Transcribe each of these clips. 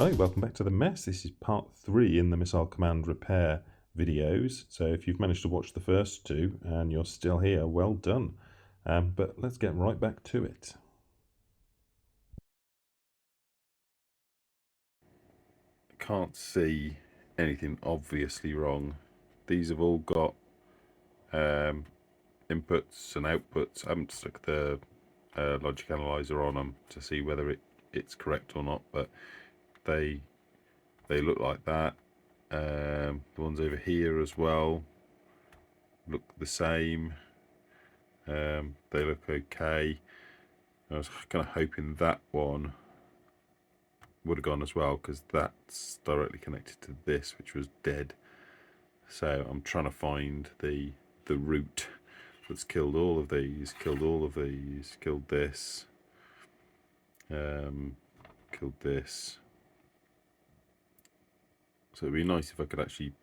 Hi, welcome back to The Mess. This is part 3 in the missile command repair videos. So if you've managed to watch the first 2 and you're still here, well done. But let's get right back to it. I can't see anything obviously wrong. These have all got inputs and outputs. I haven't stuck the logic analyzer on them to see whether it's correct or not, but they look like that. The ones over here as well look the same. They look okay. I was kind of hoping that one would have gone as well, because that's directly connected to this, which was dead. So I'm trying to find the root that's killed all of these, killed all of these, killed this, killed this. So it'd be nice if I could actually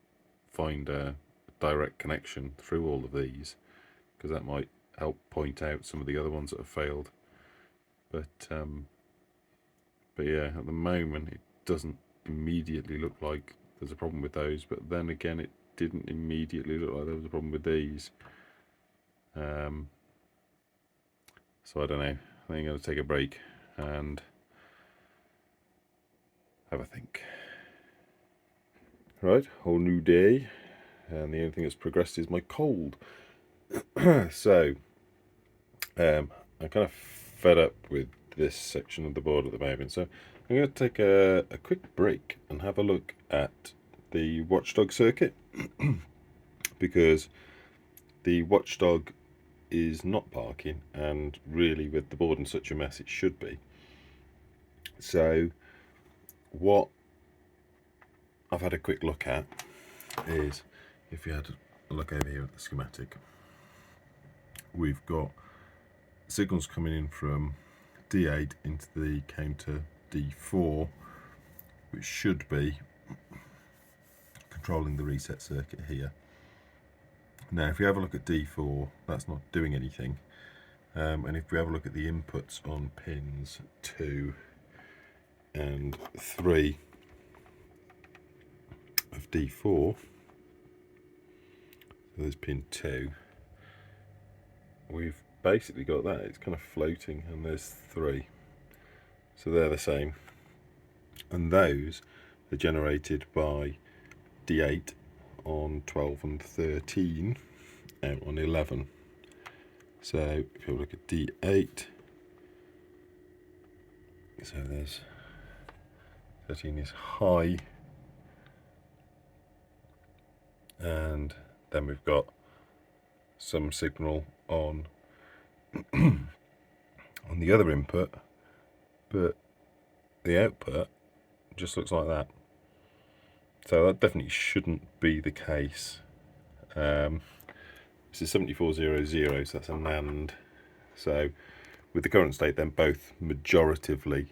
find a direct connection through all of these, because that might help point out some of the other ones that have failed. But yeah, at the moment it doesn't immediately look like there's a problem with those, but then again it didn't immediately look like there was a problem with these. So I don't know. I think I'm going to take a break and have a think. Right, whole new day, and the only thing that's progressed is my cold. So I'm kind of fed up with this section of the board at the moment, so I'm going to take a quick break and have a look at the watchdog circuit because the watchdog is not parking, and really with the board in such a mess it should be. So what I've had a quick look at is, if you had a look over here at the schematic, we've got signals coming in from D8 into the counter D4, which should be controlling the reset circuit here. Now if we have a look at D4, that's not doing anything, and if we have a look at the inputs on pins 2 and 3 of D4, so there's pin 2, we've basically got that, it's kind of floating, and there's 3, so they're the same, and those are generated by D8 on 12 and 13 out on 11. So if you look at D8, so there's 13 is high, and then we've got some signal on on the other input, but the output just looks like that. So that definitely shouldn't be the case. This is 7400, so that's a NAND. So with the current state, then both majoritively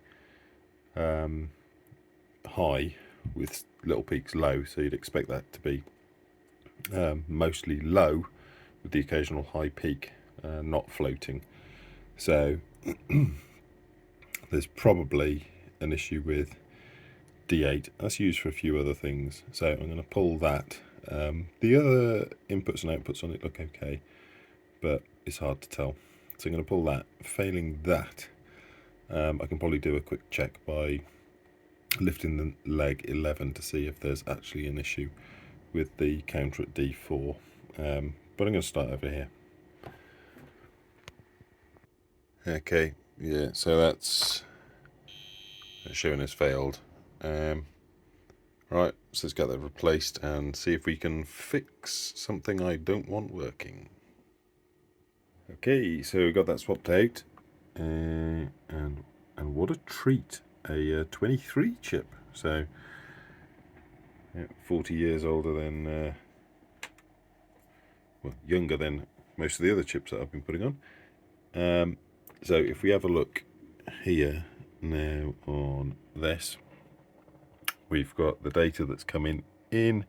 high with little peaks low, so you'd expect that to be mostly low with the occasional high peak, not floating. So there's probably an issue with D8. That's used for a few other things, so I'm going to pull that. The other inputs and outputs on it look okay, but it's hard to tell, so I'm going to pull that. Failing that, I can probably do a quick check by lifting the leg 11 to see if there's actually an issue with the counter at D4, but I'm going to start over here. Okay, yeah, so that's showing as failed. Right, so let's get that replaced and see if we can fix something I don't want working. Okay, so we got that swapped out, and what a treat, a 23 chip. So yeah, 40 years older than, well, younger than most of the other chips that I've been putting on. So if we have a look here now on this, we've got the data that's coming in,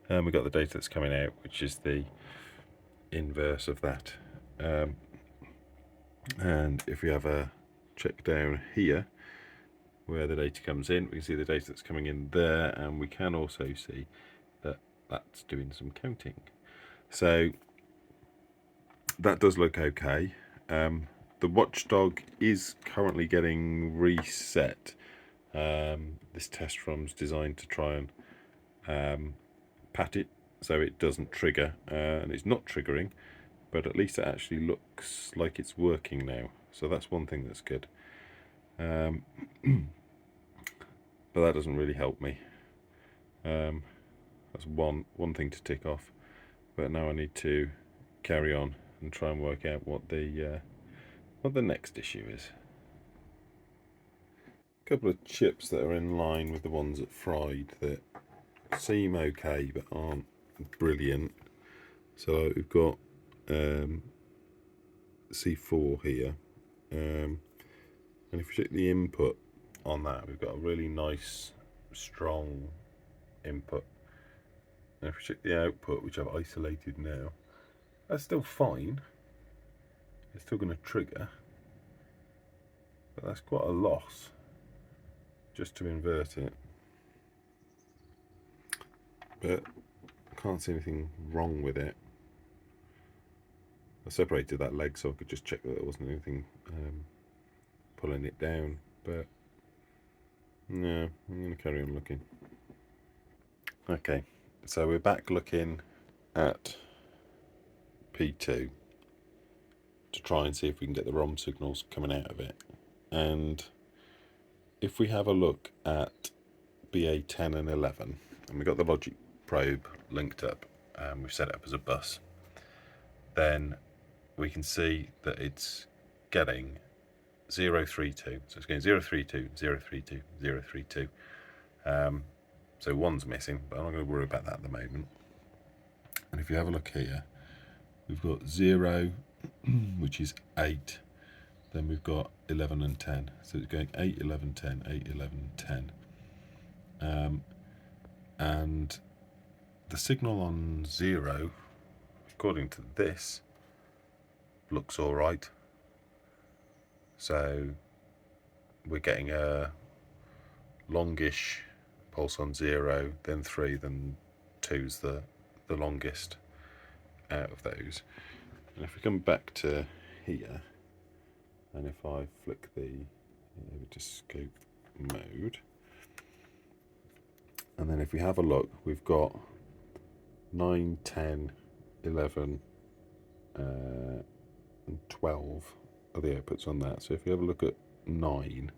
and we've got the data that's coming out, which is the inverse of that. And if we have a check down here, where the data comes in. We can see the data that's coming in there, and we can also see that that's doing some counting. So that does look okay. The watchdog is currently getting reset. This test run's designed to try and pat it so it doesn't trigger, and it's not triggering, but at least it actually looks like it's working now. So that's one thing that's good. But that doesn't really help me. That's one thing to tick off. But now I need to carry on and try and work out what the next issue is. A couple of chips that are in line with the ones that fried that seem okay but aren't brilliant. So we've got C4 here, and if we check the input on that, we've got a really nice strong input, and if we check the output, which I've isolated now, that's still fine. It's still going to trigger, but that's quite a loss just to invert it. But I can't see anything wrong with it. I separated that leg so I could just check that there wasn't anything pulling it down, but no, I'm going to carry on looking. Okay, so we're back looking at P2 to try and see if we can get the ROM signals coming out of it. And if we have a look at BA10 and 11, and we've got the logic probe linked up, and we've set it up as a bus, then we can see that it's getting 032. So it's going 032, 032, 032. So one's missing, but I'm not going to worry about that at the moment. And if you have a look here, we've got 0, which is 8. Then we've got 11 and 10. So it's going 8, 11, 10, 8, 11, 10. And the signal on 0, according to this, looks all right. So we're getting a longish pulse on 0, then 3, then 2's the longest out of those. And if we come back to here, and if I flick the scope mode, and then if we have a look, we've got 9, 10, 11, and 12 are the outputs on that. So if you have a look at 9,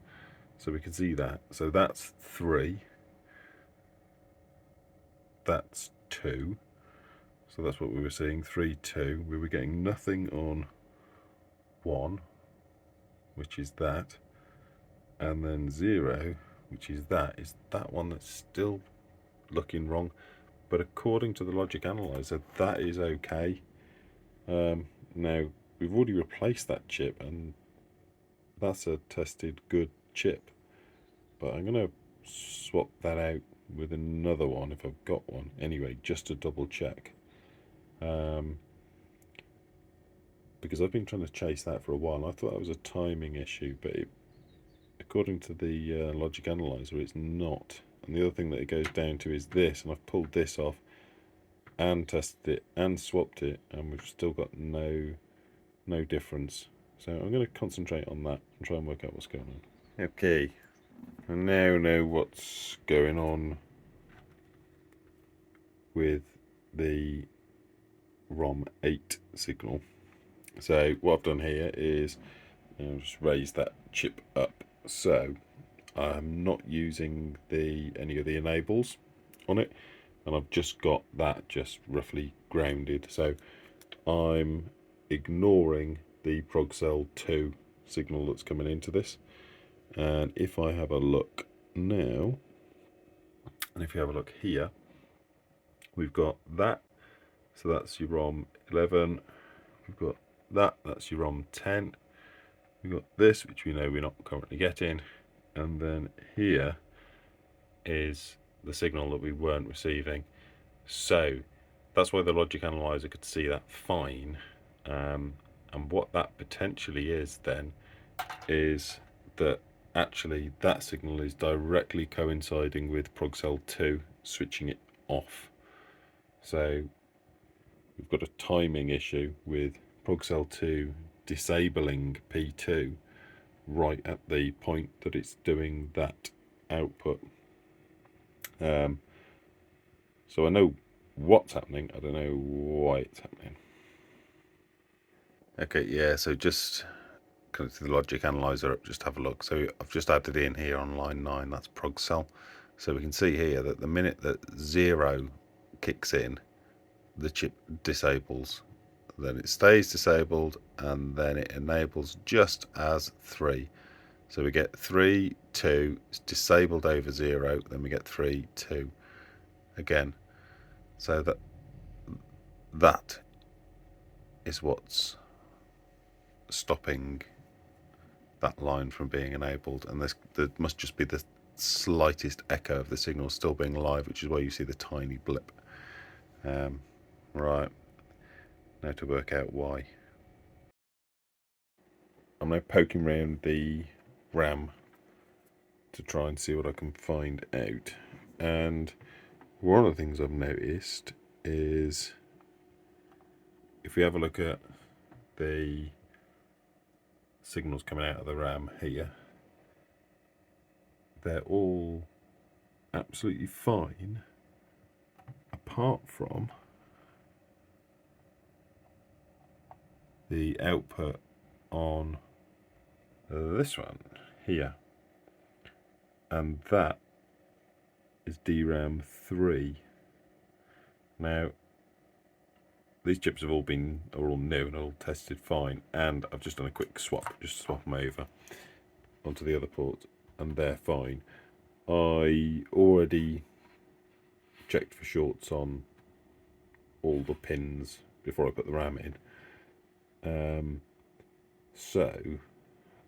so we can see that. So that's 3, that's 2. So that's what we were seeing, 3, 2. We were getting nothing on 1, which is that, and then 0, which is that one that's still looking wrong. But according to the logic analyzer, that is okay. Now, we've already replaced that chip, and that's a tested good chip. But I'm going to swap that out with another one if I've got one. Anyway, just to double check. Because I've been trying to chase that for a while. I thought that was a timing issue, but according to the logic analyzer, it's not. And the other thing that it goes down to is this, and I've pulled this off and tested it and swapped it, and we've still got no difference. So I'm going to concentrate on that and try and work out what's going on. Okay, I now know what's going on with the ROM 8 signal. So what I've done here is just raise that chip up. So I'm not using any of the enables on it, and I've just got that just roughly grounded. So I'm ignoring the progcell 2 signal that's coming into this. And if I have a look now, and if you have a look here, we've got that. So that's your ROM 11. We've got that's your ROM 10. We've got this, which we know we're not currently getting. And then here is the signal that we weren't receiving. So that's why the logic analyzer could see that fine. And what that potentially is then is that actually that signal is directly coinciding with prog cell 2 switching it off. So we've got a timing issue with prog cell 2 disabling P2 right at the point that it's doing that output. So I know what's happening, I don't know why it's happening. Okay, yeah, so just connect to the logic analyzer up, just have a look. So I've just added in here on line 9, that's prog cell. So we can see here that the minute that 0 kicks in, the chip disables. Then it stays disabled, and then it enables just as 3. So we get 3, 2, it's disabled over 0, then we get 3, 2 again. So that is what's stopping that line from being enabled, and there must just be the slightest echo of the signal still being live, which is why you see the tiny blip. Right, now to work out why. I'm now poking around the RAM to try and see what I can find out, and one of the things I've noticed is if we have a look at the signals coming out of the RAM here, they're all absolutely fine apart from the output on this one here, and that is DRAM 3. Now these chips are all new and all tested fine, and I've just done a quick swap, just swap them over onto the other port and they're fine. I already checked for shorts on all the pins before I put the RAM in, so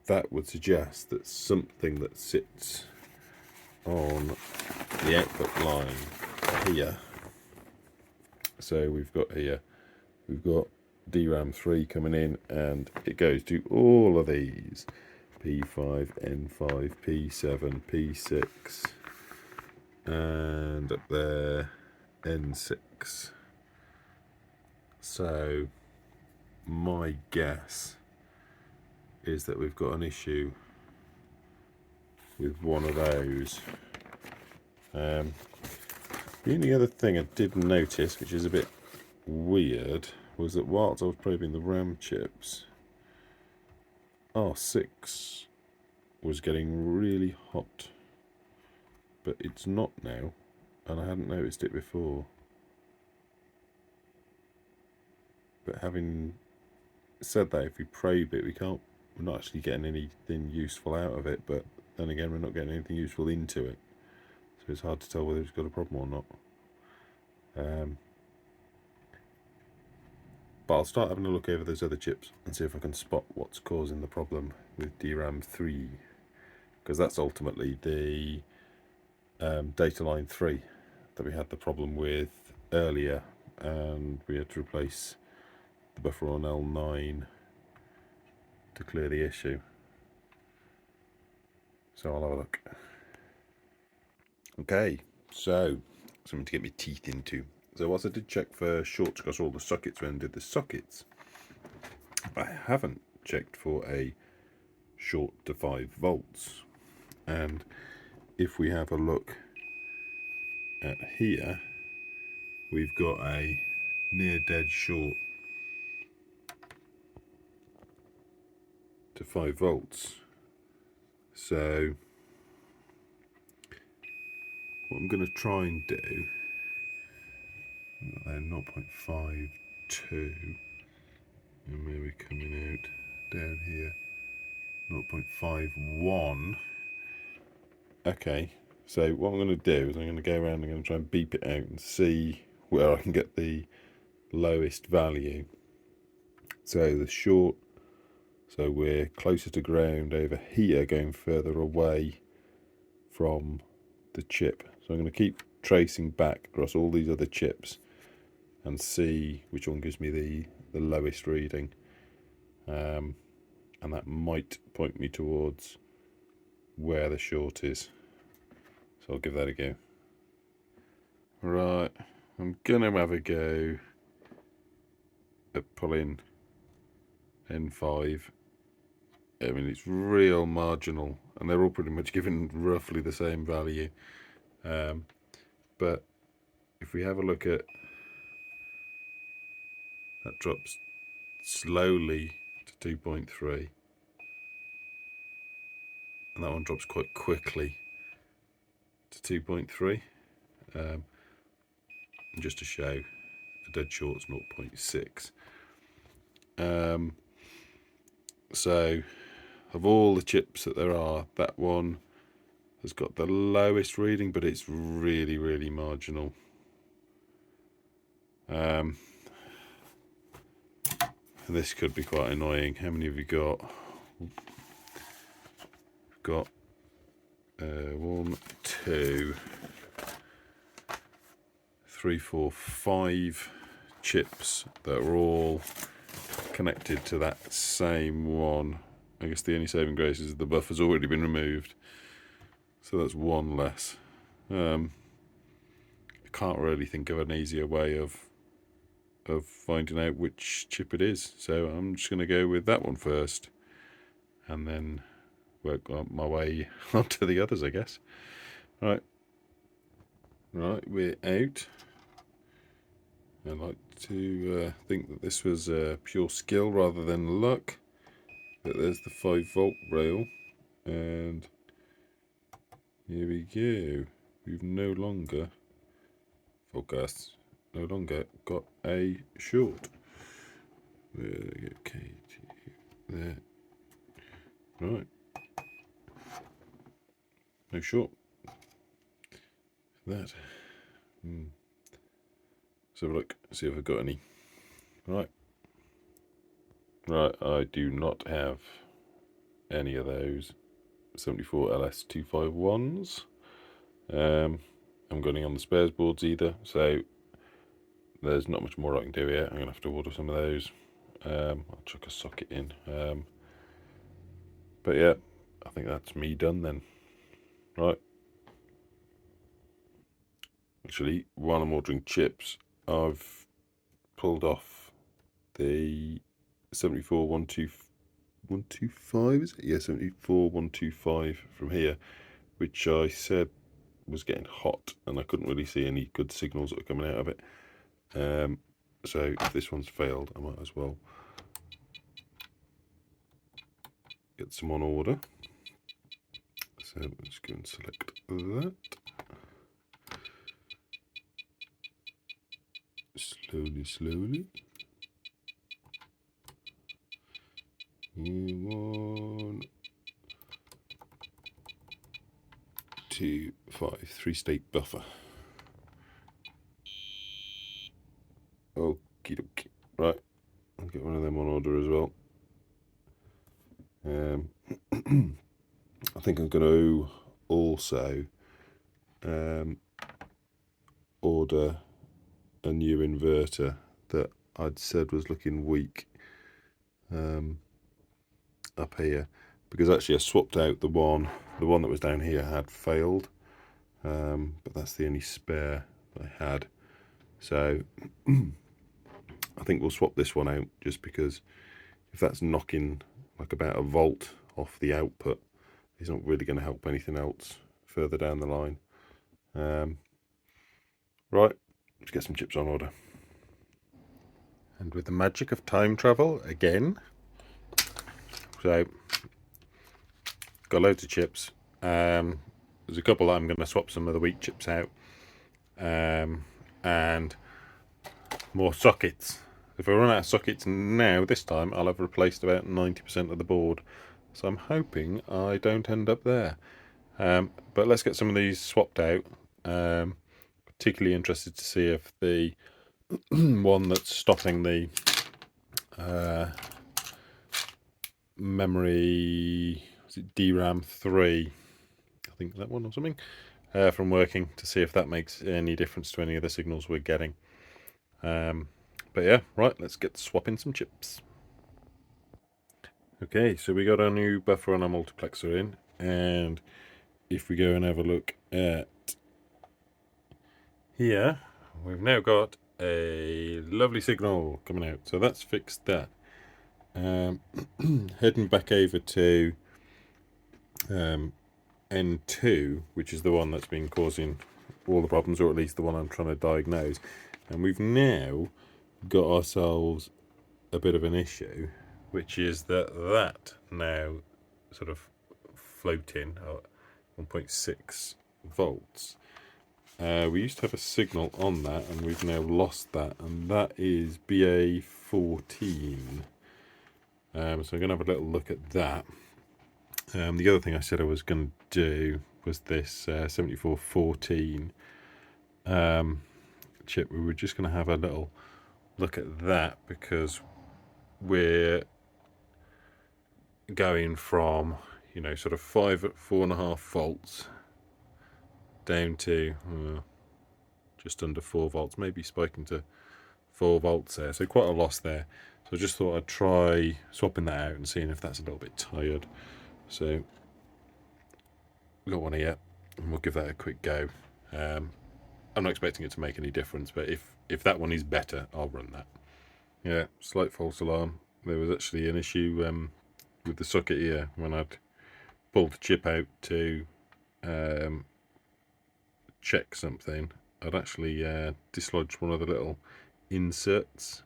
that would suggest that something that sits on the output line here, so we've got DRAM 3 coming in, and it goes to all of these P5, N5, P7, P6, and up there N6. So my guess is that we've got an issue with one of those. The only other thing I did notice, which is a bit weird, was that whilst I was probing the RAM chips, R6 was getting really hot, but it's not now, and I hadn't noticed it before. But having said that, if we probe it, we're not actually getting anything useful out of it, but then again, we're not getting anything useful into it, so it's hard to tell whether it's got a problem or not. But I'll start having a look over those other chips and see if I can spot what's causing the problem with DRAM 3, because that's ultimately the data line 3 that we had the problem with earlier, and we had to replace the buffer on L9 to clear the issue. So I'll have a look. Okay, so something to get my teeth into. So whilst I did check for shorts across all the sockets when I did the sockets, I haven't checked for a short to 5 volts. And if we have a look at here, we've got a near dead short to 5 volts. So what I'm going to try and do, they're 0.52, and where we're coming out down here, 0.51. Okay, so what I'm going to do is I'm going to go around and I'm going to try and beep it out and see where I can get the lowest value. So the short, so we're closer to ground over here, going further away from the chip. So I'm going to keep tracing back across all these other chips and see which one gives me the lowest reading, and that might point me towards where the short is. So I'll give that a go. Right, I'm gonna have a go at pulling N5. I mean, it's real marginal, and they're all pretty much given roughly the same value. But if we have a look at that, drops slowly to 2.3, and that one drops quite quickly to 2.3. And just to show, a dead short's 0.6. So of all the chips that there are, that one has got the lowest reading, but it's really, really marginal. And this could be quite annoying. How many have you got? We've got 1, 2, 3, 4, 5 chips that are all connected to that same one. I guess the only saving grace is the buffer's already been removed, so that's one less. I can't really think of an easier way of finding out which chip it is, so I'm just going to go with that one first and then work my way onto the others, I guess. Right, we're out. I like to think that this was pure skill rather than luck, but there's the 5-volt rail, and here we go. We've no longer got a short. Okay, there. Right. No short. That. So look, see if I've got any. Right, I do not have any of those 74 LS251s. I haven't got any on the spares boards either, so there's not much more I can do here. I'm gonna have to order some of those. I'll chuck a socket in. But yeah, I think that's me done then. Right. Actually, while I'm ordering chips, I've pulled off the 74 125, is it? Yeah, 74 125 from here, which I said was getting hot and I couldn't really see any good signals that were coming out of it. So if this one's failed, I might as well get some on order. So let's go and select that. Slowly. 1, 2, 5, 3-state buffer. Okie dokie. Right, I'll get one of them on order as well. I think I'm going to also order a new inverter that I'd said was looking weak up here, because actually I swapped out the one that was down here had failed, but that's the only spare that I had. So I think we'll swap this one out, just because if that's knocking like about a volt off the output, it's not really going to help anything else further down the line. Right, let's get some chips on order. And with the magic of time travel again, so got loads of chips. There's a couple that I'm going to swap some of the weak chips out, and more sockets. If I run out of sockets now, this time I'll have replaced about 90% of the board, so I'm hoping I don't end up there. But let's get some of these swapped out. Particularly interested to see if the one that's stopping the memory, is it DRAM 3, I think that one or something, from working, to see if that makes any difference to any of the signals we're getting. But yeah, right, let's get swapping some chips. Okay, so we got our new buffer and our multiplexer in, And if we go and have a look at here, we've now got a lovely signal coming out. So that's fixed that. Heading back over to N2, which is the one that's been causing all the problems, or at least the one I'm trying to diagnose. And we've now got ourselves a bit of an issue, which is that now sort of floating at 1.6 volts. We used to have a signal on that, and we've now lost that, and that is BA14. So I'm going to have a little look at that. The other thing I said I was going to do was this 7414 chip. We were just going to have a little look at that, because we're going from, you know, sort of 4.5 volts down to just under 4 volts, maybe spiking to 4 volts there, so quite a loss there. So I just thought I'd try swapping that out and seeing if that's a little bit tired. So we've got one here, and we'll give that a quick go. I'm not expecting it to make any difference, but if that one is better, I'll run that. Yeah, slight false alarm. There was actually an issue with the socket here when I'd pulled the chip out to check something. I'd actually dislodged one of the little inserts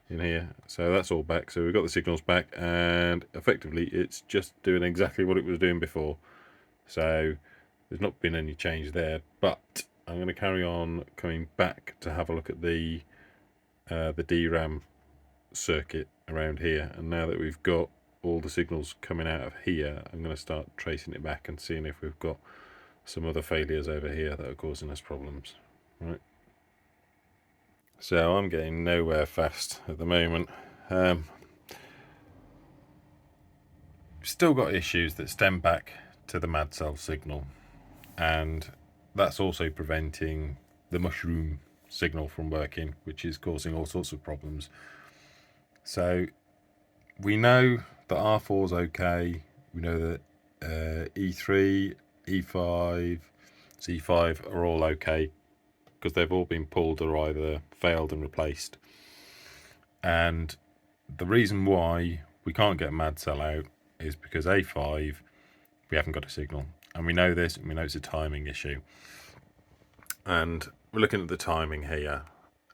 in here, so that's all back. So we've got the signals back, and effectively it's just doing exactly what it was doing before. So there's not been any change there, but I'm going to carry on coming back to have a look at the DRAM circuit around here. And now that we've got all the signals coming out of here, I'm going to start tracing it back and seeing if we've got some other failures over here that are causing us problems. Right. So I'm getting nowhere fast at the moment. Still got issues that stem back to the mad cell signal, and that's also preventing the mushroom signal from working, which is causing all sorts of problems. So we know that R4 is okay. We know that E3, E5, C5 are all okay, because they've all been pulled or either failed and replaced. And the reason why we can't get mad cell out is because A5, we haven't got a signal. And we know this, and we know it's a timing issue. And we're looking at the timing here,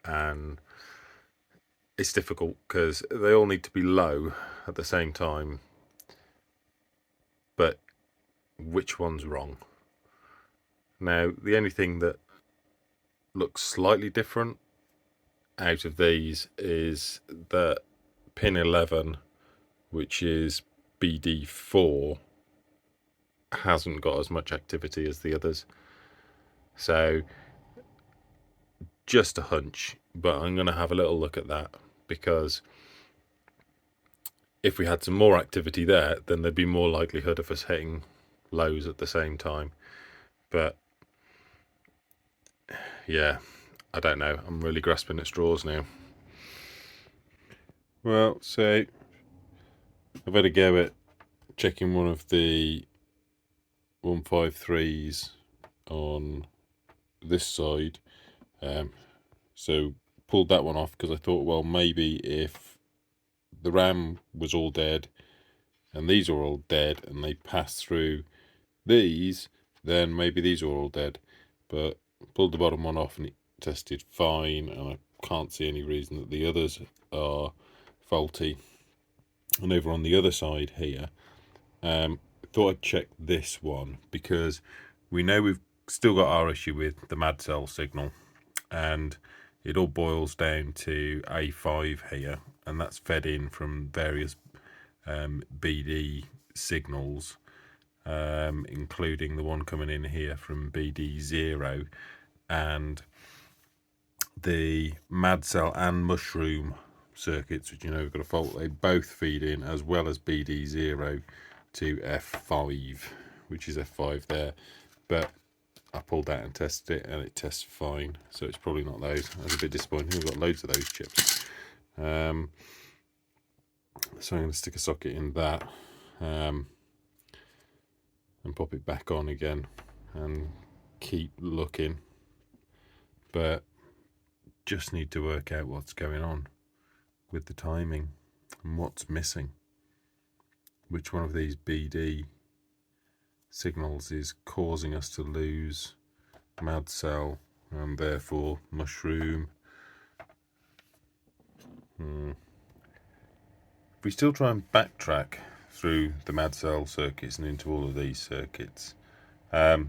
and it's difficult because they all need to be low at the same time. But which one's wrong? Now, the only thing that looks slightly different out of these is that pin 11, which is BD4, hasn't got as much activity as the others. So just a hunch, but I'm going to have a little look at that, because if we had some more activity there, then there'd be more likelihood of us hitting lows at the same time. But yeah, I don't know. I'm really grasping at straws now. Well, so I've had a go at checking one of the 153s on this side. So pulled that one off because I thought, well, maybe if the RAM was all dead and these are all dead and they pass through these, then maybe these are all dead. But pulled the bottom one off and it tested fine, and I can't see any reason that the others are faulty. And over on the other side here, thought I'd check this one, because we know we've still got our issue with the mad cell signal, and it all boils down to A5 here, and that's fed in from various BD signals, including the one coming in here from BD0, and the mad cell and mushroom circuits, which, you know, we've got a fault, they both feed in, as well as BD0 to F5, which is F5 there. But I pulled that and tested it, and it tests fine, so it's probably not those. I was a bit disappointed. We've got loads of those chips. So I'm going to stick a socket in that. and pop it back on again and keep looking, but just need to work out what's going on with the timing and what's missing. Which one of these BD signals is causing us to lose mad cell and therefore mushroom. If we still try and backtrack through the mad cell circuits and into all of these circuits, I've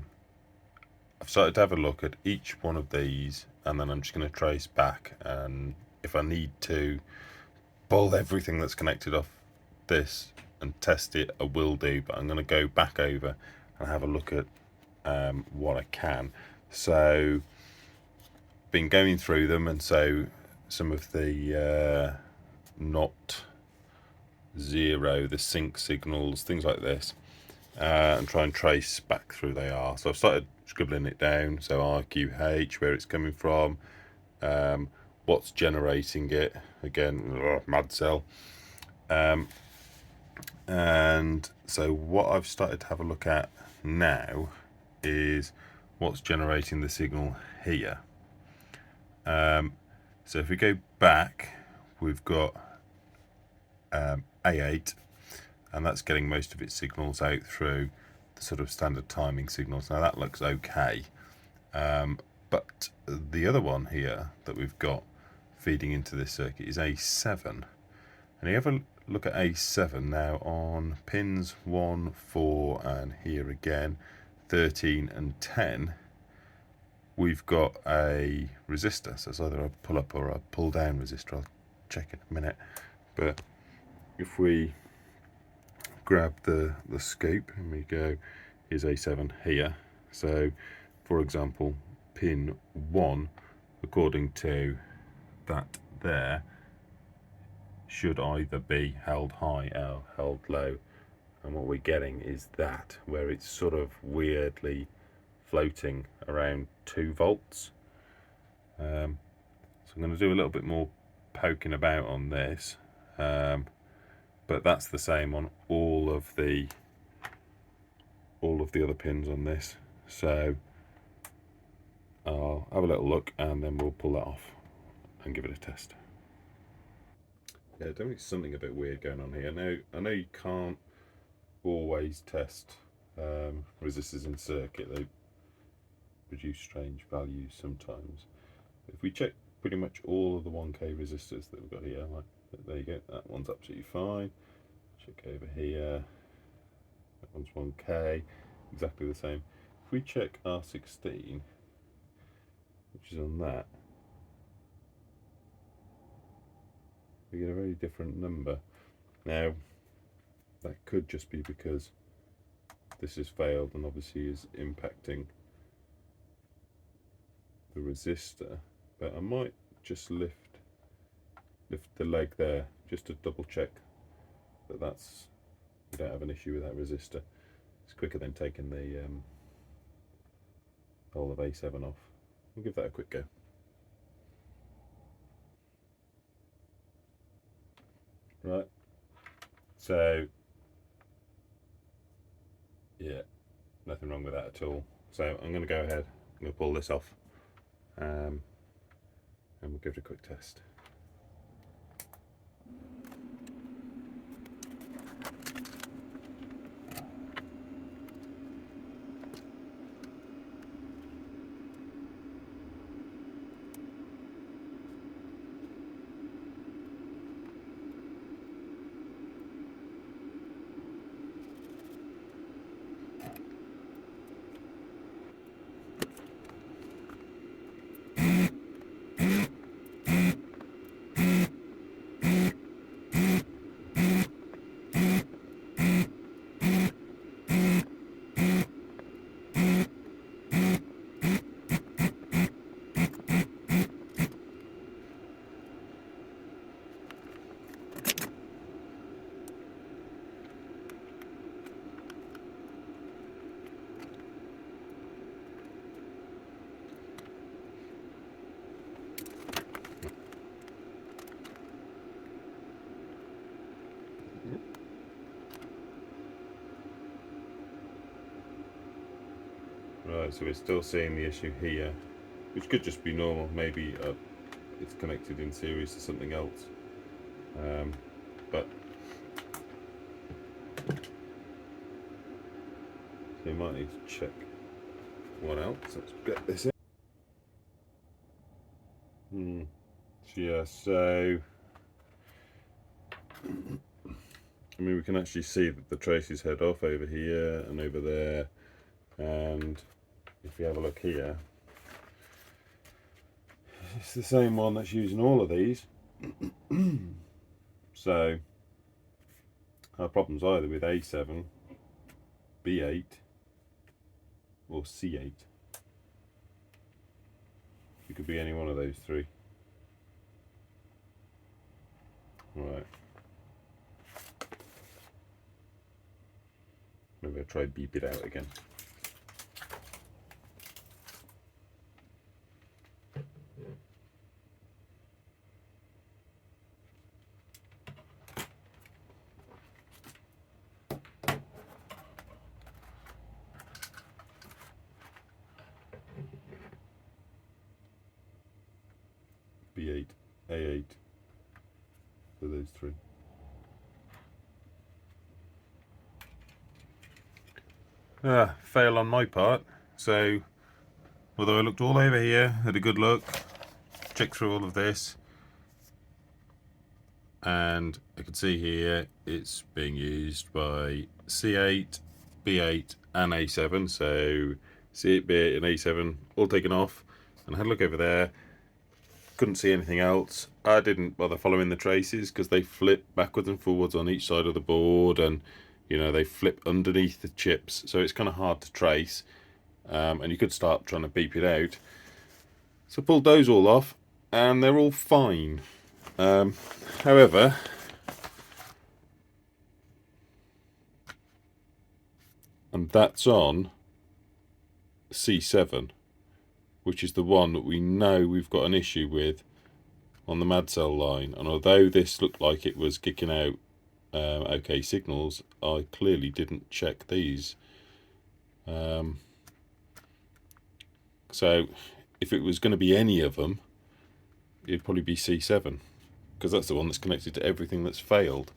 started to have a look at each one of these, and then I'm just going to trace back, and if I need to pull everything that's connected off this and test it, I will do, but I'm going to go back over and have a look at what I can. So been going through them, and so some of the not zero, the sync signals, things like this, and try and trace back through they are. So I've started scribbling it down, so RQH, where it's coming from, what's generating it, again, mad cell. And so what I've started to have a look at now is what's generating the signal here. So if we go back, we've got A8, and that's getting most of its signals out through the sort of standard timing signals. Now that looks okay, but the other one here that we've got feeding into this circuit is A7. And you have a look at A7 now on pins 1, 4, and here again 13 and 10. We've got a resistor, so it's either a pull up or a pull down resistor. I'll check in a minute. But if we grab the scope and we go, here's A7 here. So for example, pin 1, according to that there, should either be held high or held low, and what we're getting is that, where it's sort of weirdly floating around 2 volts. So I'm going to do a little bit more poking about on this, but that's the same on all of the other pins on this. So I'll have a little look and then we'll pull that off and give it a test. Yeah, definitely something a bit weird going on here. Now, I know you can't always test resistors in circuit. They produce strange values sometimes. If we check pretty much all of the 1K resistors that we've got here, like, there you go, that one's absolutely fine. Check over here, that one's 1K, exactly the same. If we check R16, which is on that, we get a very different number. Now, that could just be because this has failed and obviously is impacting the resistor, but I might just lift the leg there just to double check that we don't have an issue with that resistor. It's quicker than taking the whole of A7 off. We'll give that a quick go. Right, so yeah, nothing wrong with that at all. So I'm going to go ahead, I'm going to pull this off, and we'll give it a quick test. Right, so we're still seeing the issue here, which could just be normal. Maybe it's connected in series to something else. But so you might need to check one else. Let's get this in. Yeah, so I mean, we can actually see that the traces head off over here and over there, and if we have a look here, it's the same one that's using all of these. So our problem's either with A7, B8 or C8. It could be any one of those three. Right. Maybe I'll try beep it out again. B8, A8, for those three. Fail on my part. So, although I looked all over here, had a good look, checked through all of this, and I can see here it's being used by C8, B8 and A7. So C8, B8 and A7 all taken off, and I had a look over there, couldn't see anything else. I didn't bother following the traces because they flip backwards and forwards on each side of the board, and you know, they flip underneath the chips, so it's kind of hard to trace, and you could start trying to beep it out. So I pulled those all off and they're all fine. However, and that's on C7, which is the one that we know we've got an issue with on the mad cell line. And although this looked like it was kicking out OK signals, I clearly didn't check these. So if it was going to be any of them, it'd probably be C7, because that's the one that's connected to everything that's failed.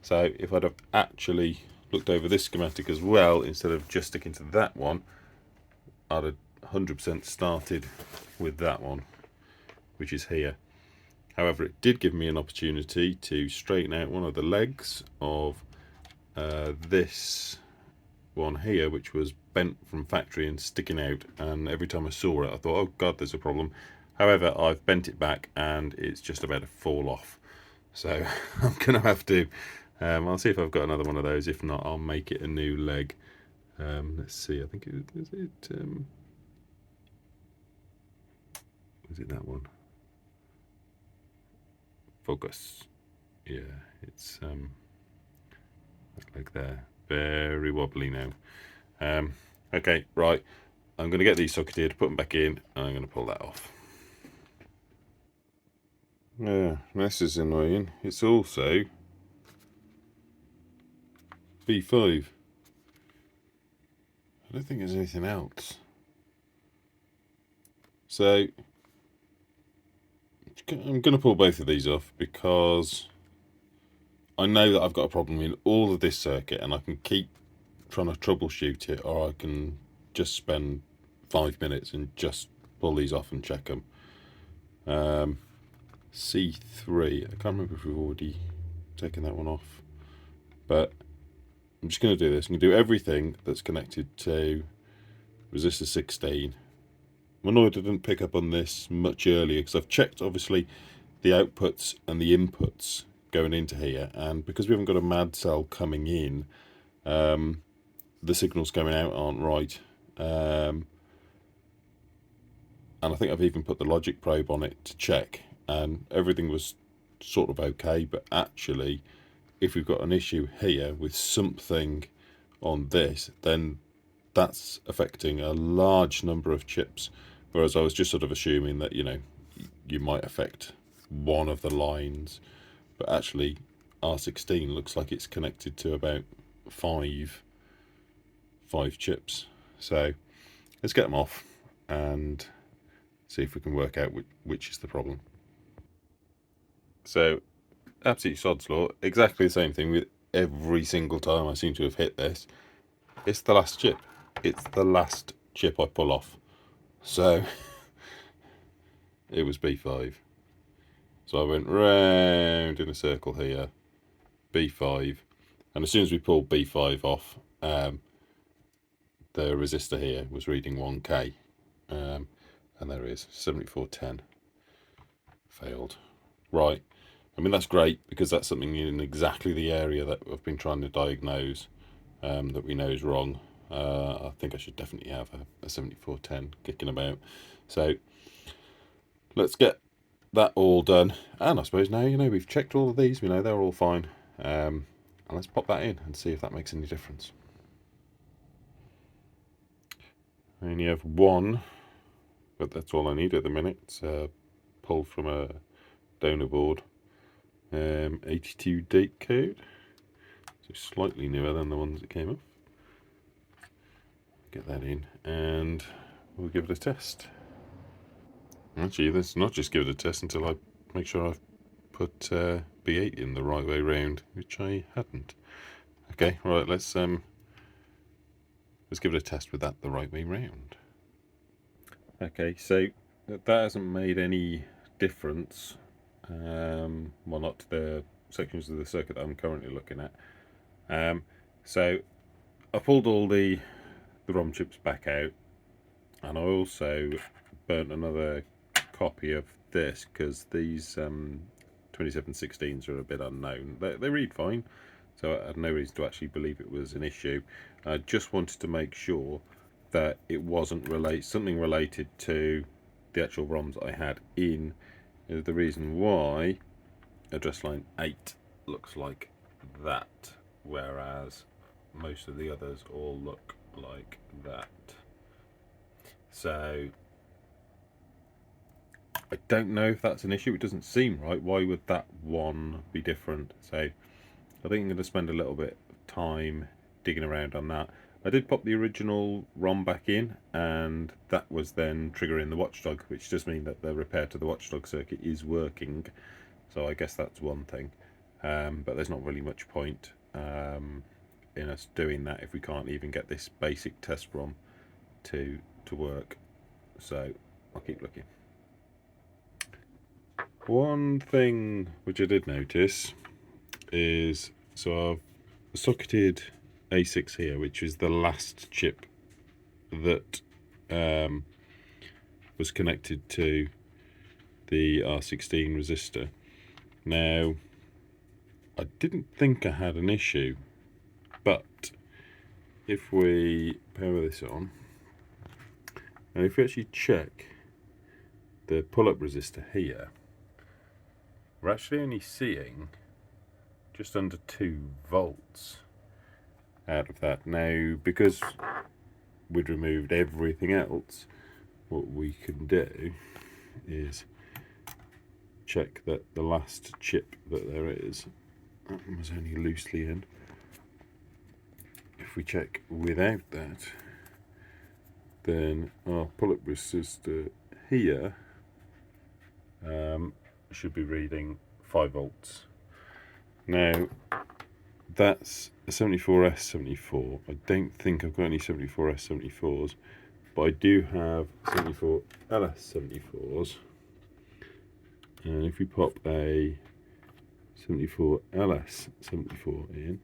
So if I'd have actually looked over this schematic as well, instead of just sticking to that one, I'd have 100% started with that one, which is here. However, it did give me an opportunity to straighten out one of the legs of this one here, which was bent from factory and sticking out, and every time I saw it I thought, oh god, there's a problem. However, I've bent it back and it's just about to fall off, so I'm gonna have to I'll see if I've got another one of those. If not, I'll make it a new leg. Let's see, I think is it that one? Focus. Yeah, it's that leg there, very wobbly now. Okay, right, I'm going to get these socketed, put them back in, and I'm going to pull that off. Yeah, this is annoying. It's also B5. I don't think there's anything else. So I'm going to pull both of these off because I know that I've got a problem in all of this circuit, and I can keep trying to troubleshoot it, or I can just spend 5 minutes and just pull these off and check them. C3, I can't remember if we've already taken that one off, but I'm just going to do this. I'm going to do everything that's connected to resistor 16. I'm annoyed I didn't pick up on this much earlier, because I've checked obviously the outputs and the inputs going into here, and because we haven't got a mad cell coming in, the signals coming out aren't right, and I think I've even put the logic probe on it to check, and everything was sort of okay. But actually, if we've got an issue here with something on this, then that's affecting a large number of chips, whereas I was just sort of assuming that, you know, you might affect one of the lines, but actually R16 looks like it's connected to about five chips. So let's get them off and see if we can work out which is the problem. So, absolutely sod's law, exactly the same thing with every single time I seem to have hit this. It's the last chip. It's the last chip I pull off. So, it was B5. So I went round in a circle here, B5, and as soon as we pulled B5 off, the resistor here was reading 1K, and there it is, 7410, failed. Right, I mean that's great because that's something in exactly the area that I've been trying to diagnose, that we know is wrong. I think I should definitely have a 7410 kicking about. So let's get that all done, and I suppose now we've checked all of these, we know they're all fine, and let's pop that in and see if that makes any difference. I only have one, but that's all I need at the minute. It's pulled from a donor board, 82 date code, so slightly newer than the ones that came off. Get that in and we'll give it a test. Actually, let's not just give it a test until I make sure I've put B8 in the right way round, which I hadn't. Okay, right, let's give it a test with that the right way round. Okay, so that hasn't made any difference, well, not to the sections of the circuit that I'm currently looking at. So I pulled all the ROM chips back out, and I also burnt another copy of this because these 2716s are a bit unknown. They read fine, so I had no reason to actually believe it was an issue. I just wanted to make sure that it wasn't something related to the actual ROMs that I had in. Is the reason why address line 8 looks like that, whereas most of the others all look like that. So I don't know if that's an issue. It doesn't seem right. Why would that one be different? So I think I'm going to spend a little bit of time digging around on that. I did pop the original ROM back in, and that was then triggering the watchdog, which does mean that the repair to the watchdog circuit is working. So I guess that's one thing, but there's not really much point in us doing that if we can't even get this basic test ROM to work. So I'll keep looking. One thing which I did notice is, so I've socketed A6 here, which is the last chip that was connected to the R16 resistor. Now, I didn't think I had an issue, but if we power this on, and if we actually check the pull-up resistor here, we're actually only seeing just under 2 volts out of that. Now, because we'd removed everything else, what we can do is check that the last chip that there is, that one was only loosely in. If we check without that, then our pull-up resistor here should be reading 5 volts. Now, that's a 74S74. I don't think I've got any 74S74s, but I do have 74LS74s. And if we pop a 74LS74 in,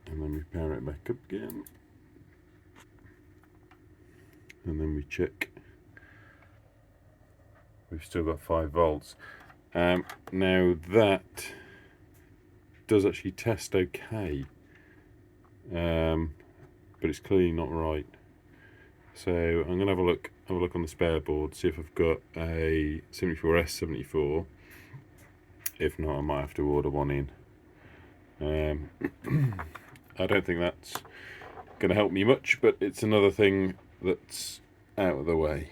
and then we power it back up again, and then we check, we've still got 5 volts. Now that does actually test okay, but it's clearly not right. So I'm going to have a look on the spare board, see if I've got a 74S74. If not, I might have to order one in. I don't think that's going to help me much, but it's another thing that's out of the way.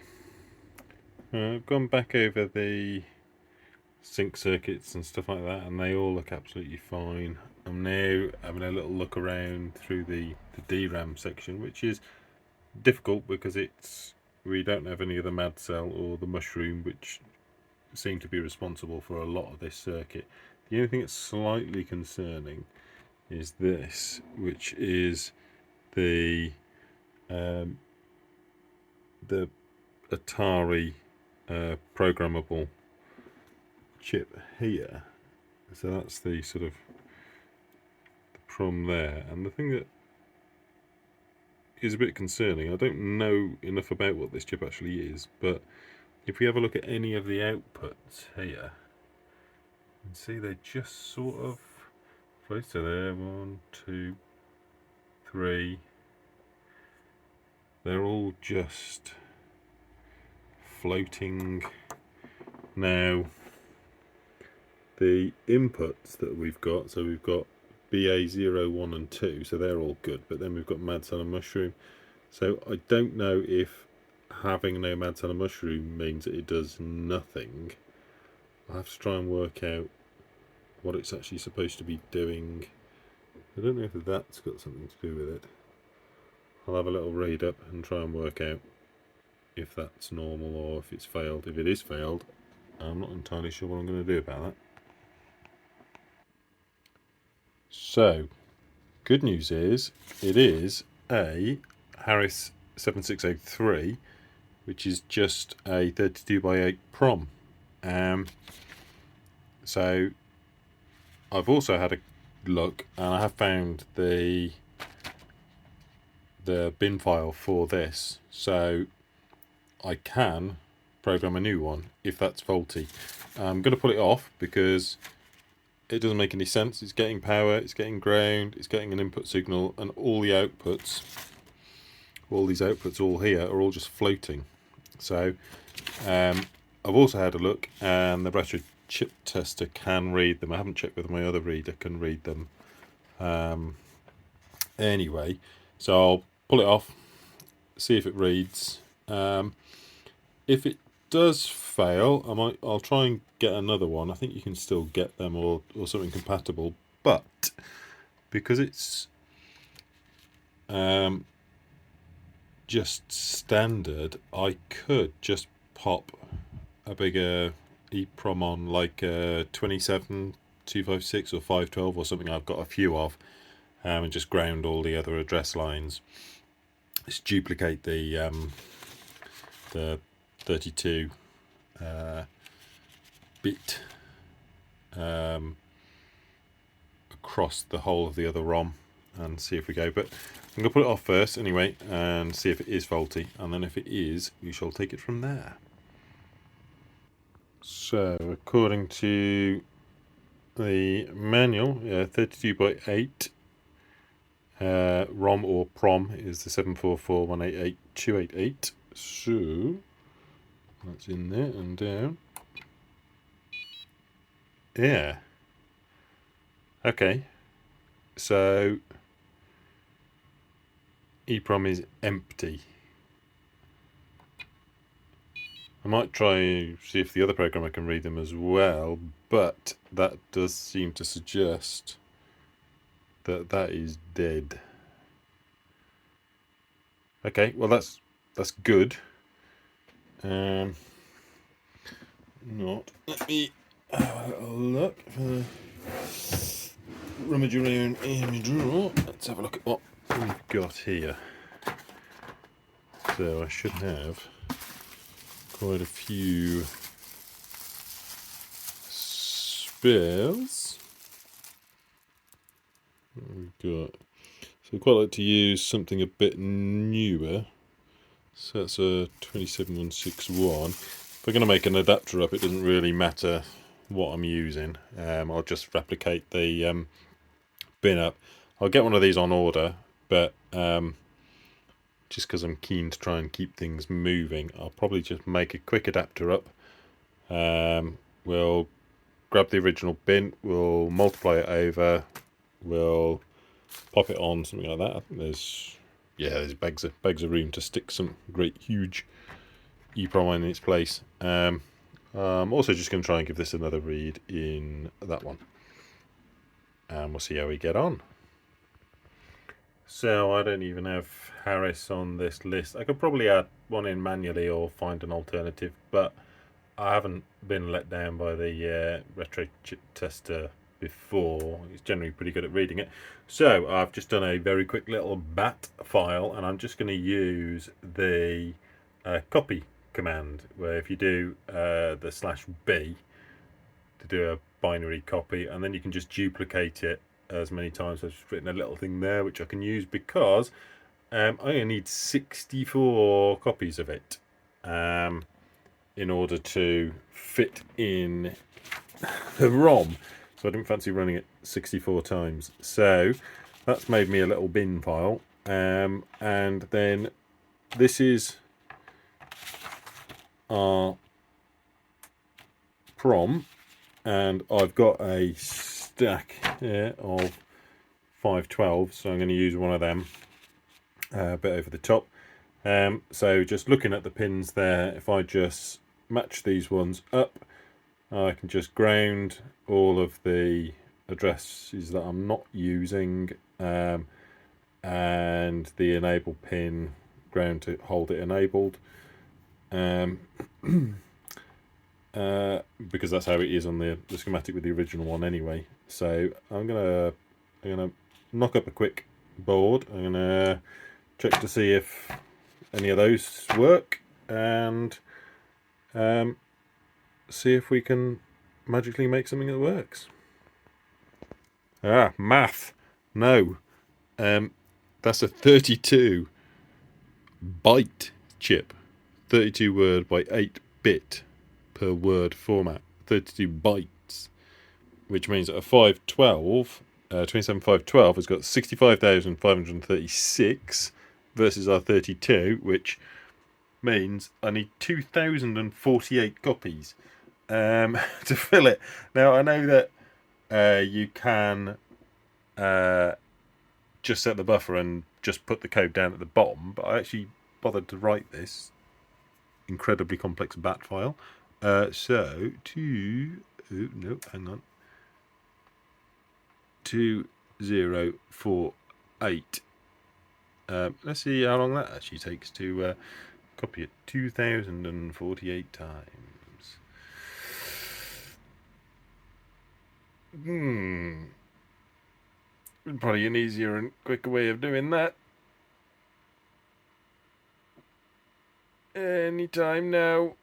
I've gone back over the sync circuits and stuff like that, and they all look absolutely fine. I'm now having a little look around through the DRAM section, which is difficult because we don't have any of the mad cell or the mushroom, which seem to be responsible for a lot of this circuit. The only thing that's slightly concerning is this, which is the Atari programmable chip here. So that's the sort of the problem there. And the thing that is a bit concerning, I don't know enough about what this chip actually is, but if we have a look at any of the outputs here, you can see they just sort of float. So there, 1, 2, 3. They're all just floating. Now, the inputs that we've got, so we've got BA0, 1 and 2, so they're all good, but then we've got Mad Cell and Mushroom. So I don't know if having no Mad Cell and Mushroom means that it does nothing. I'll have to try and work out what it's actually supposed to be doing. I don't know if that's got something to do with it. I'll have a little read up and try and work out if that's normal or if it's failed. If it is failed, I'm not entirely sure what I'm going to do about that. So, good news is, it is a Harris 7603, which is just a 32x8 PROM. So, I've also had a look, and I have found the bin file for this, so I can program a new one if that's faulty. I'm going to put it off because it doesn't make any sense. It's getting power, it's getting ground, it's getting an input signal, and all the outputs, all these outputs all here are all just floating. So I've also had a look, and the battery chip tester can read them. I haven't checked whether my other reader can read them. Anyway, so I'll pull it off, see if it reads. If it does fail, I'll try and get another one. I think you can still get them, or something compatible, but because it's just standard, I could just pop a bigger EEPROM on, like 27256 or 512 or something I've got a few of, and just ground all the other address lines. Just duplicate the 32 bit across the whole of the other ROM and see if we go. But I'm going to put it off first anyway and see if it is faulty, and then if it is, we shall take it from there. So according to the manual, 32x8 ROM or PROM is the 744188288. So that's in there and down. Yeah. Okay. So EEPROM is empty. I might try see if the other programmer can read them as well, but that does seem to suggest that that is dead. Okay, well that's good. Let me have a little look. Rummage around in my drawer. Let's have a look at what we've got here. So I should have quite a few spares. What we've got. So I quite like to use something a bit newer. So that's a 27161. If we're going to make an adapter up, it doesn't really matter what I'm using. I'll just replicate the bin up. I'll get one of these on order, but just because I'm keen to try and keep things moving, I'll probably just make a quick adapter up. We'll grab the original bin, we'll multiply it over, we'll pop it on, something like that. I think there's bags of room to stick some great huge EEPROM in its place. I'm also just going to try and give this another read in that one. and we'll see how we get on. So I don't even have Harris on this list. I could probably add one in manually or find an alternative, but I haven't been let down by the retro chip tester before. He's generally pretty good at reading it. So I've just done a very quick little bat file, and I'm just going to use the copy command, where if you do the /B to do a binary copy, and then you can just duplicate it as many times. I've just written a little thing there which I can use because I only need 64 copies of it in order to fit in the ROM. So I didn't fancy running it 64 times. So that's made me a little bin file. And then this is our PROM, and I've got a stack here of 512, so I'm going to use one of them a bit over the top. So just looking at the pins there, if I just match these ones up, I can just ground all of the addresses that I'm not using, and the enable pin ground to hold it enabled, because that's how it is on the schematic with the original one anyway. So I'm gonna knock up a quick board. I'm gonna check to see if any of those work, and see if we can magically make something that works. Math. No. That's a 32 byte chip. 32 word by 8 bit per word format. 32 bytes. Which means that a 512, 27512 has got 65,536 versus our 32, which means I need 2,048 copies to fill it. Now I know that you can just set the buffer and just put the code down at the bottom, but I actually bothered to write this incredibly complex bat file. So no, hang on, 2048. Let's see how long that actually takes to copy it. 2048 times. Probably an easier and quicker way of doing that. Anytime now.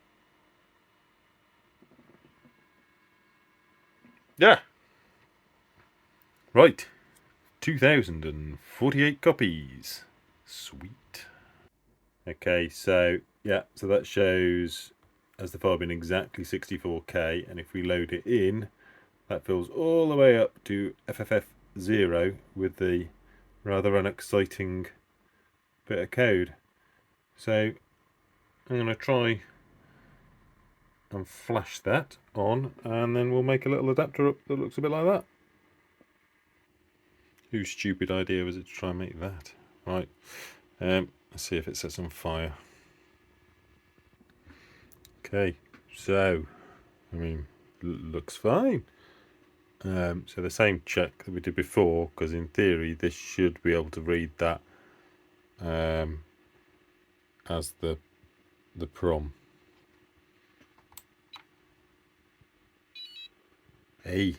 Yeah. Right. 2048 copies. Sweet. Okay, so yeah, so that shows as the file being exactly 64K, and if we load it in, that fills all the way up to FFF0 with the rather unexciting bit of code. So I'm going to try and flash that on, and then we'll make a little adapter up that looks a bit like that. Whose stupid idea was it to try and make that? Right, let's see if it sets on fire. Okay, so I mean, looks fine. So the same check that we did before, because in theory this should be able to read that as the PROM. Hey.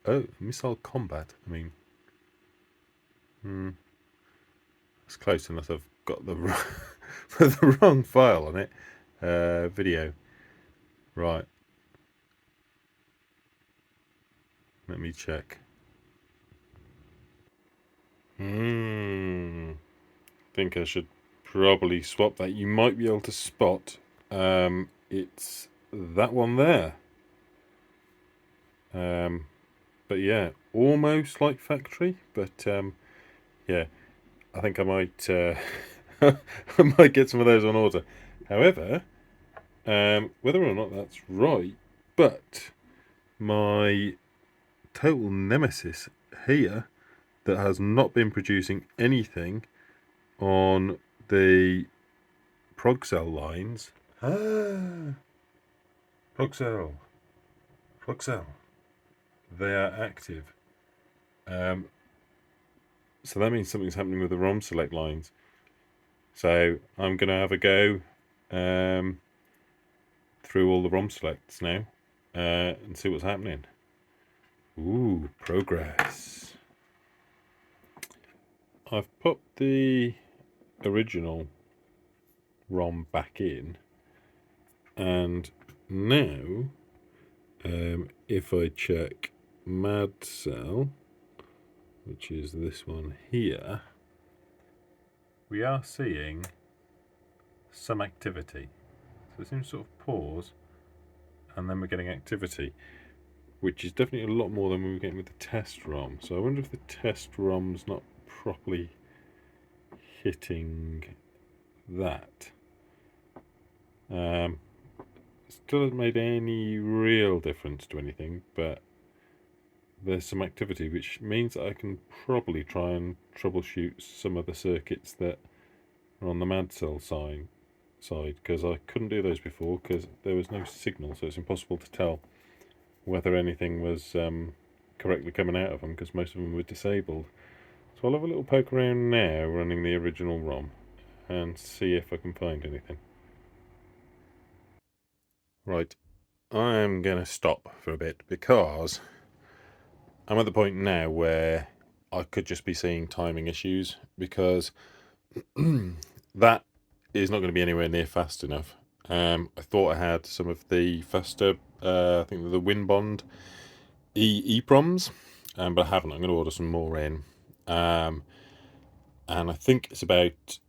Oh, missile combat. I mean, it's close enough. I've got the the wrong file on it. Video. Right. Let me check. Think I should probably swap that. You might be able to spot. It's that one there. But yeah, almost like factory. But yeah, I think I might I might get some of those on order. However, whether or not that's right, but my total nemesis here that has not been producing anything on the progcell lines. Progcell. They are active. So that means something's happening with the ROM select lines. So I'm going to have a go through all the ROM selects now and see what's happening. Ooh, progress. I've put the original ROM back in, and now if I check mad cell, which is this one here, we are seeing some activity. So it seems to sort of pause, and then we're getting activity, which is definitely a lot more than we were getting with the test ROM. So I wonder if the test ROM's not properly hitting that. Still hasn't made any real difference to anything, but there's some activity, which means that I can probably try and troubleshoot some of the circuits that are on the mad cell side, because I couldn't do those before because there was no signal, so it's impossible to tell whether anything was correctly coming out of them because most of them were disabled. So I'll have a little poke around now running the original ROM and see if I can find anything. Right, I'm going to stop for a bit because I'm at the point now where I could just be seeing timing issues, because that is not going to be anywhere near fast enough. I thought I had some of the faster, I think the Winbond EEPROMs, but I haven't. I'm going to order some more in. And I think it's about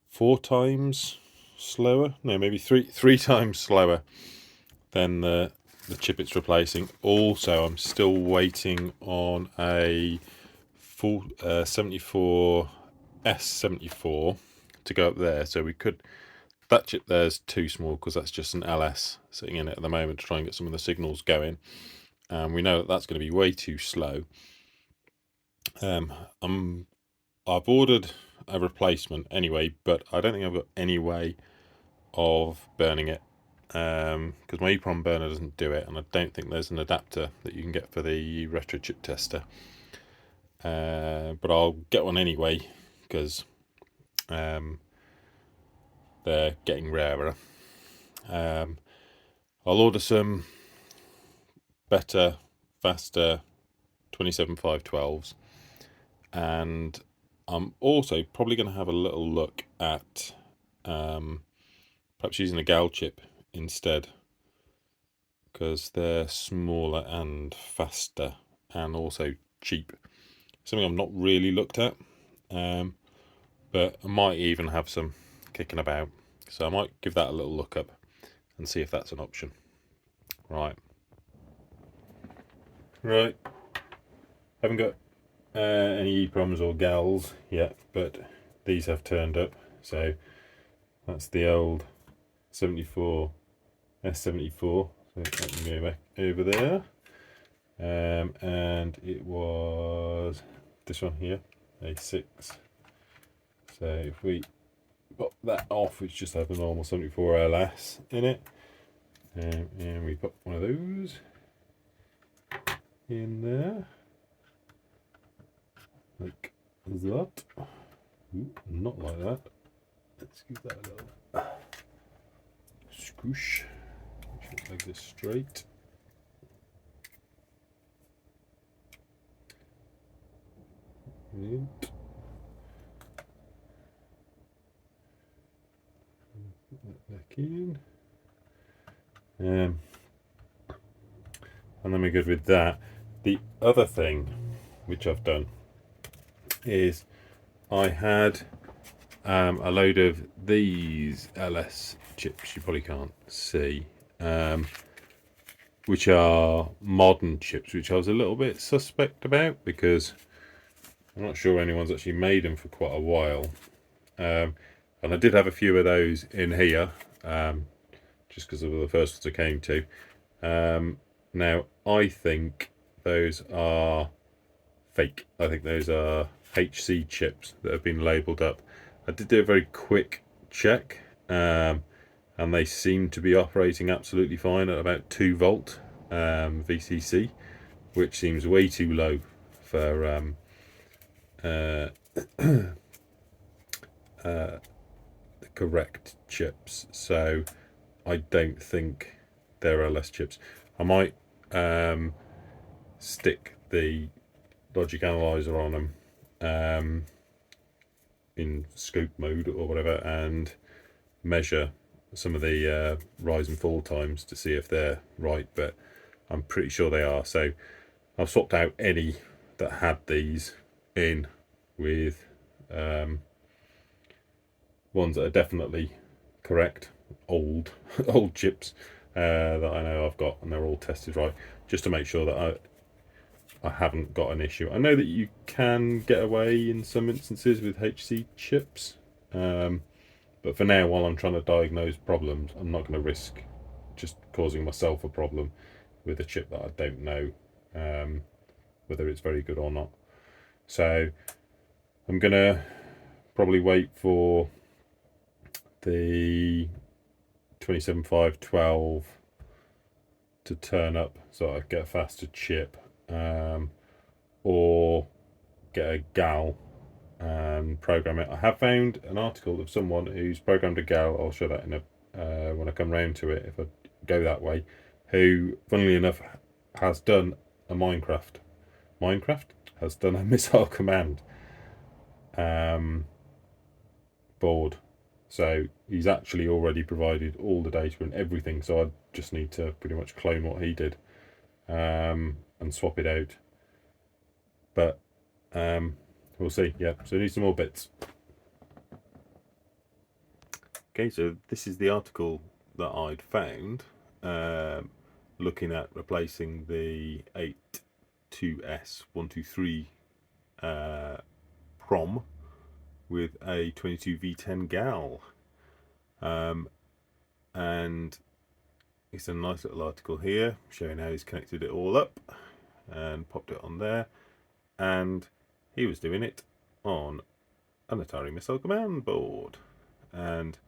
4 times slower. No, maybe three times slower than the chip it's replacing. Also, I'm still waiting on a full 74 S74 to go up there. So we could, that chip there's too small because that's just an LS sitting in it at the moment to try and get some of the signals going. And we know that that's going to be way too slow. I've ordered a replacement anyway, but I don't think I've got any way of burning it because my EEPROM burner doesn't do it, and I don't think there's an adapter that you can get for the retro chip tester. But I'll get one anyway because they're getting rarer. I'll order some better, faster 27512s, and I'm also probably going to have a little look at perhaps using a gal chip instead, because they're smaller and faster and also cheap. Something I've not really looked at, but I might even have some kicking about, so I might give that a little look up and see if that's an option. Right, haven't got any EEPROMs or gals yet, but these have turned up. So that's the old 74 S74, so let me go back over there, and it was this one here, A6. So if we pop that off, which just had the normal 74 LS in it, and we put one of those in there like that. Ooh, not like that. Let's give that a little squish. Like this straight. And put that back in. And then we're good with that. The other thing which I've done is I had a load of these LS chips, you probably can't see, which are modern chips, which I was a little bit suspect about because I'm not sure anyone's actually made them for quite a while. And I did have a few of those in here, just because they were the first ones I came to. Now, I think those are fake. I think those are HC chips that have been labelled up. I did do a very quick check, and they seem to be operating absolutely fine at about 2 volt VCC. which seems way too low for uh, the correct chips. So I don't think there are less chips. I might stick the logic analyzer on them in scope mode or whatever and measure some of the rise and fall times to see if they're right, but I'm pretty sure they are. So I've swapped out any that had these in with ones that are definitely correct, old chips that I know I've got, and they're all tested right, just to make sure that I haven't got an issue. I know that you can get away in some instances with HC chips, but for now, while I'm trying to diagnose problems, I'm not going to risk just causing myself a problem with a chip that I don't know whether it's very good or not. So I'm going to probably wait for the 27512 to turn up so I get a faster chip, or get a GAL and program it. I have found an article of someone who's programmed a GAL. I'll show that in a when I come round to it, if I go that way, who funnily enough has done a Minecraft has done a missile command board. So he's actually already provided all the data and everything, so I just need to pretty much clone what he did and swap it out. But we'll see. Yeah, so I need some more bits. Okay, so this is the article that I'd found looking at replacing the 82S123 PROM with a 22V10 GAL. And it's a nice little article here showing how he's connected it all up and popped it on there, and he was doing it on an Atari missile command board. And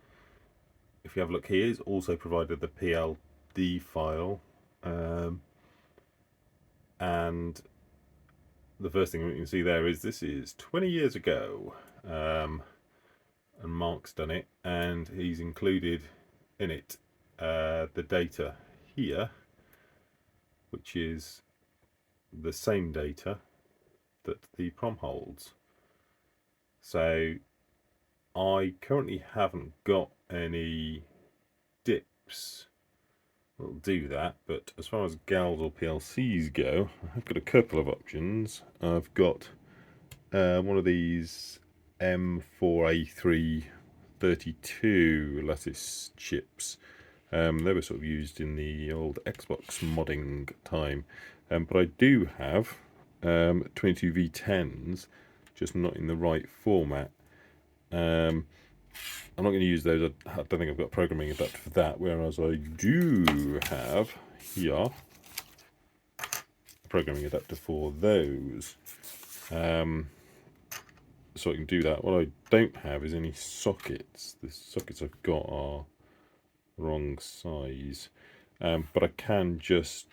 if you have a look here, he's also provided the PLD file, and the first thing we can see there is this is 20 years ago, and Mark's done it, and he's included in it the data here, which is the same data that the PROM holds. So I currently haven't got any dips that'll do that, but as far as GALs or PLCs go, I've got a couple of options. I've got one of these M4A3 32 lattice chips. They were sort of used in the old Xbox modding time, but I do have 22V10s, just not in the right format. I'm not going to use those. I don't think I've got a programming adapter for that, whereas I do have here a programming adapter for those. So I can do that. What I don't have is any sockets. The sockets I've got are wrong size, but I can just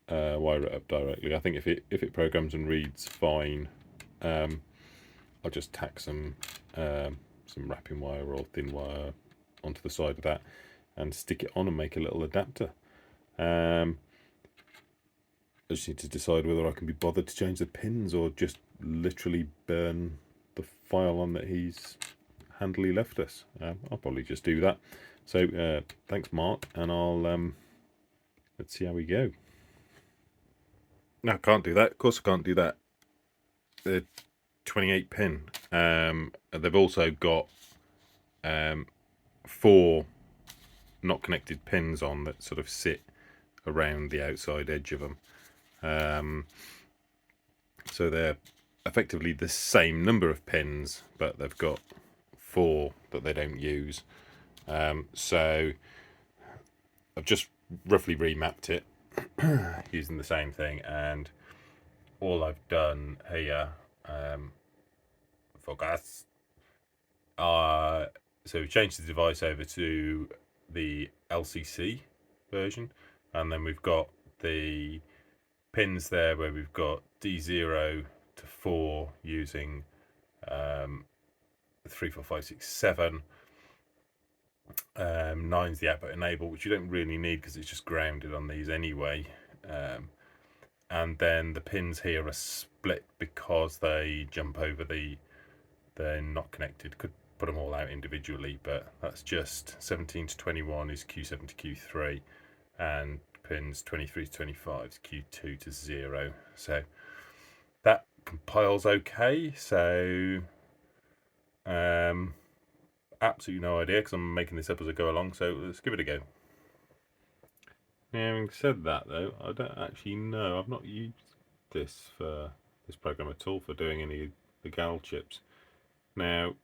wire it up directly. I think if it programs and reads fine, I'll just tack some wrapping wire or thin wire onto the side of that and stick it on and make a little adapter. I just need to decide whether I can be bothered to change the pins or just literally burn the file on that he's handily left us. I'll probably just do that. So thanks, Mark, and I'll let's see how we go. No, I can't do that. Of course I can't do that. The 28 pin. They've also got 4 not connected pins on that sort of sit around the outside edge of them. So they're effectively the same number of pins, but they've got 4 that they don't use. So I've just roughly remapped it using the same thing, and all I've done here for gas, so we changed the device over to the LCC version, and then we've got the pins there where we've got D0 to 4 using 3, 4, 5, 6, 7. 9's the output enable, which you don't really need because it's just grounded on these anyway. And then the pins here are split because they jump over they're not connected. Could put them all out individually, but that's just 17 to 21 is Q7 to Q3, and pins 23 to 25 is Q2 to 0. So that compiles okay. So absolutely no idea because I'm making this up as I go along, so let's give it a go. Now, having said that though, I don't actually know, I've not used this program at all for doing any of the gal chips. Now,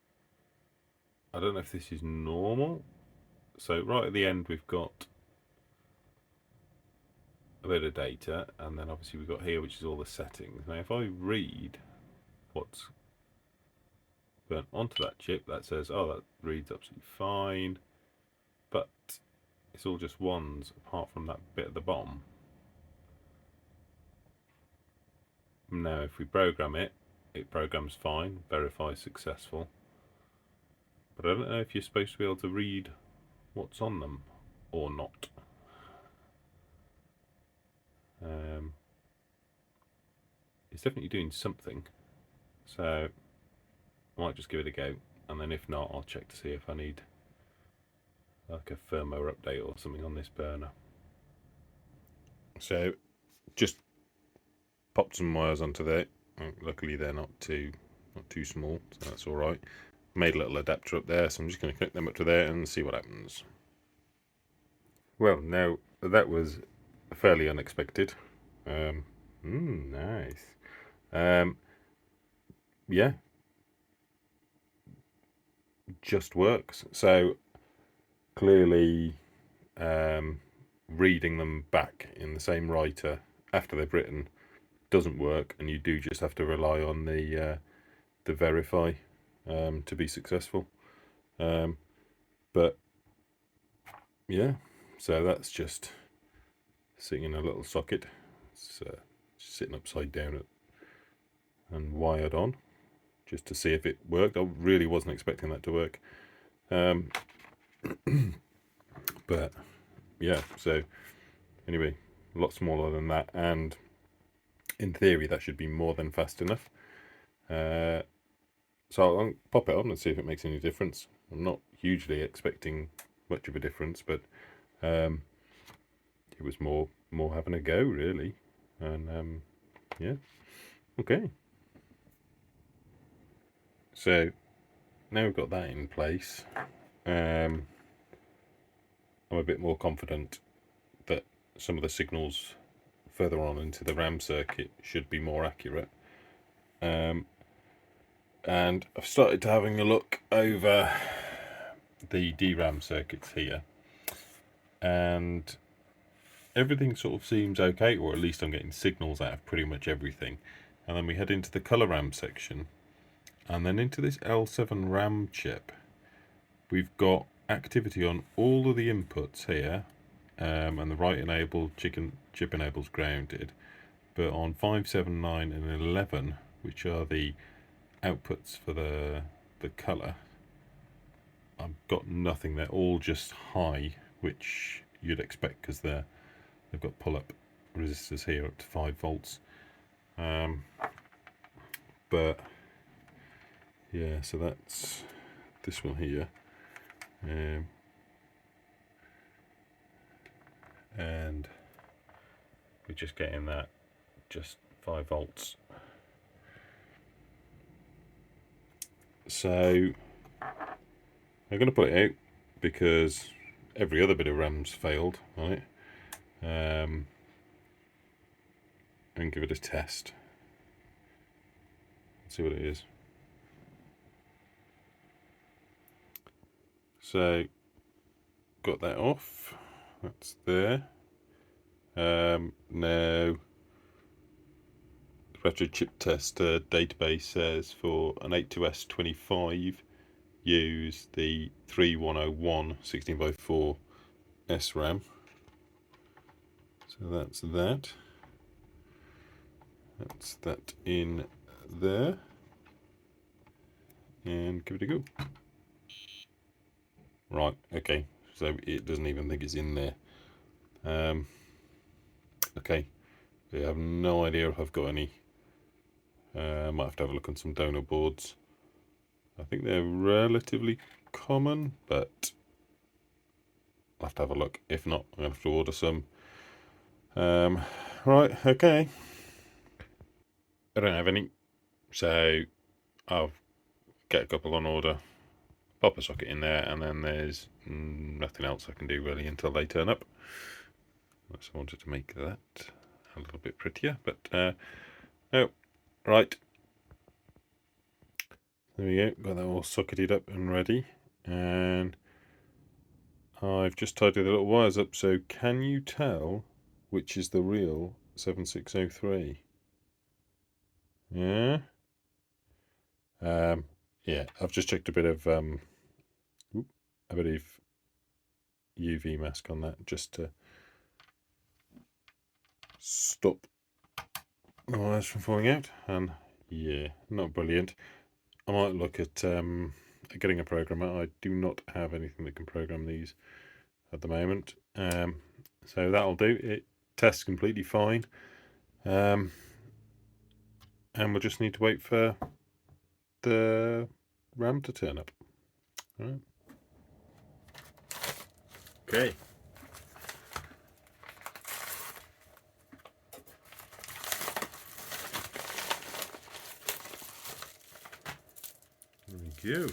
I don't know if this is normal. So right at the end we've got a bit of data, and then obviously we've got here which is all the settings. Now if I read what's burnt onto that chip, that says, oh, that reads absolutely fine, but it's all just ones apart from that bit at the bottom. Now if we program it, it programs fine, verifies successful, but I don't know if you're supposed to be able to read what's on them or not. It's definitely doing something, so I might just give it a go, and then if not, I'll check to see if I need like a firmware update or something on this burner. So just popped some wires onto there. Luckily they're not too small, so that's all right. Made a little adapter up there, so I'm just going to connect them up to there and see what happens. Well, now that was fairly unexpected. Nice. Yeah, just works. So clearly reading them back in the same writer after they've written doesn't work, and you do just have to rely on the verify to be successful. But yeah, so that's just sitting in a little socket. It's sitting upside down and wired on just to see if it worked. I really wasn't expecting that to work. But yeah, so anyway, a lot smaller than that, and in theory that should be more than fast enough. So I'll pop it on and see if it makes any difference. I'm not hugely expecting much of a difference, but it was more having a go really. And yeah, okay, so now we've got that in place, I'm a bit more confident that some of the signals further on into the RAM circuit should be more accurate. And I've started to having a look over the DRAM circuits here, and everything sort of seems okay, or at least I'm getting signals out of pretty much everything. And then we head into the color RAM section, and then into this L7 RAM chip. We've got activity on all of the inputs here, and the write enable, chip enable's grounded, but on 5, 7, 9 and 11, which are the outputs for the color, I've got nothing. They're all just high, which you'd expect because they've got pull-up resistors here up to 5 volts. But yeah, so that's this one here, and we're just getting that just 5 volts. So I'm going to put it out because every other bit of RAM's failed on it, and give it a test. See what it is. So got that off. That's there. Now the retro chip tester database says for an 82S25 use the 3101 16x4 SRAM. So that's that. That's that in there. And give it a go. Right, okay. So it doesn't even think it's in there. Okay. I have no idea if I've got any. Might have to have a look on some donor boards. I think they're relatively common, but I'll have to have a look. If not, I'm going to have to order some. Right, okay. I don't have any, so I'll get a couple on order, pop a socket in there, and then there's nothing else I can do really until they turn up. So I wanted to make that a little bit prettier, but oh, right. There we go, got that all socketed up and ready, and I've just tidied the little wires up, so can you tell which is the real 7603? Yeah? Yeah, I've just checked a bit of UV mask on that just to stop the wires from falling out, and yeah, not brilliant. I might look at getting a programmer. I do not have anything that can program these at the moment, so that'll do. It tests completely fine, and we'll just need to wait for the RAM to turn up. All right. Okay. Thank you.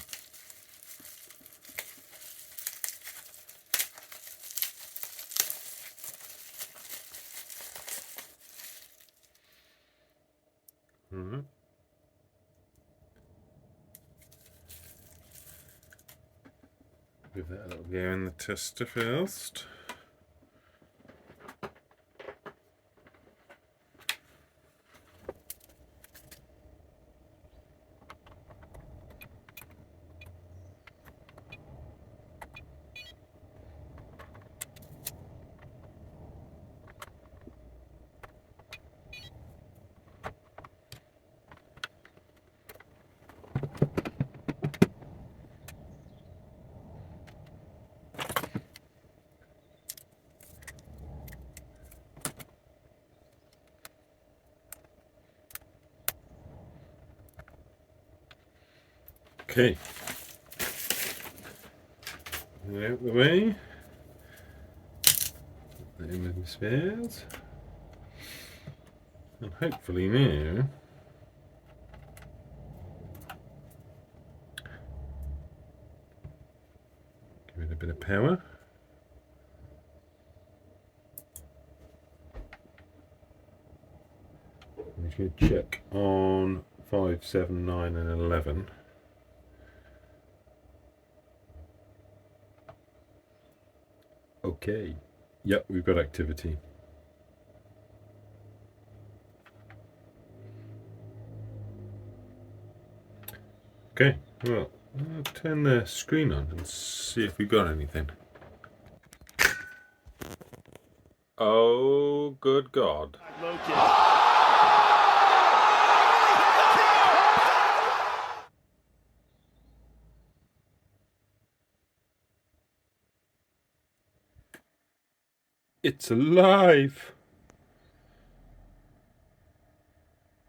Alright. Give that a little go in the tester first. Okay. Get out of the way. Put that in with the spares. And hopefully now give it a bit of power. I'm just going to check on 5, 7, 9 and 11. Okay. Yep, we've got activity. Okay, well, I'll turn the screen on and see if we got anything. Oh, good God. It's alive!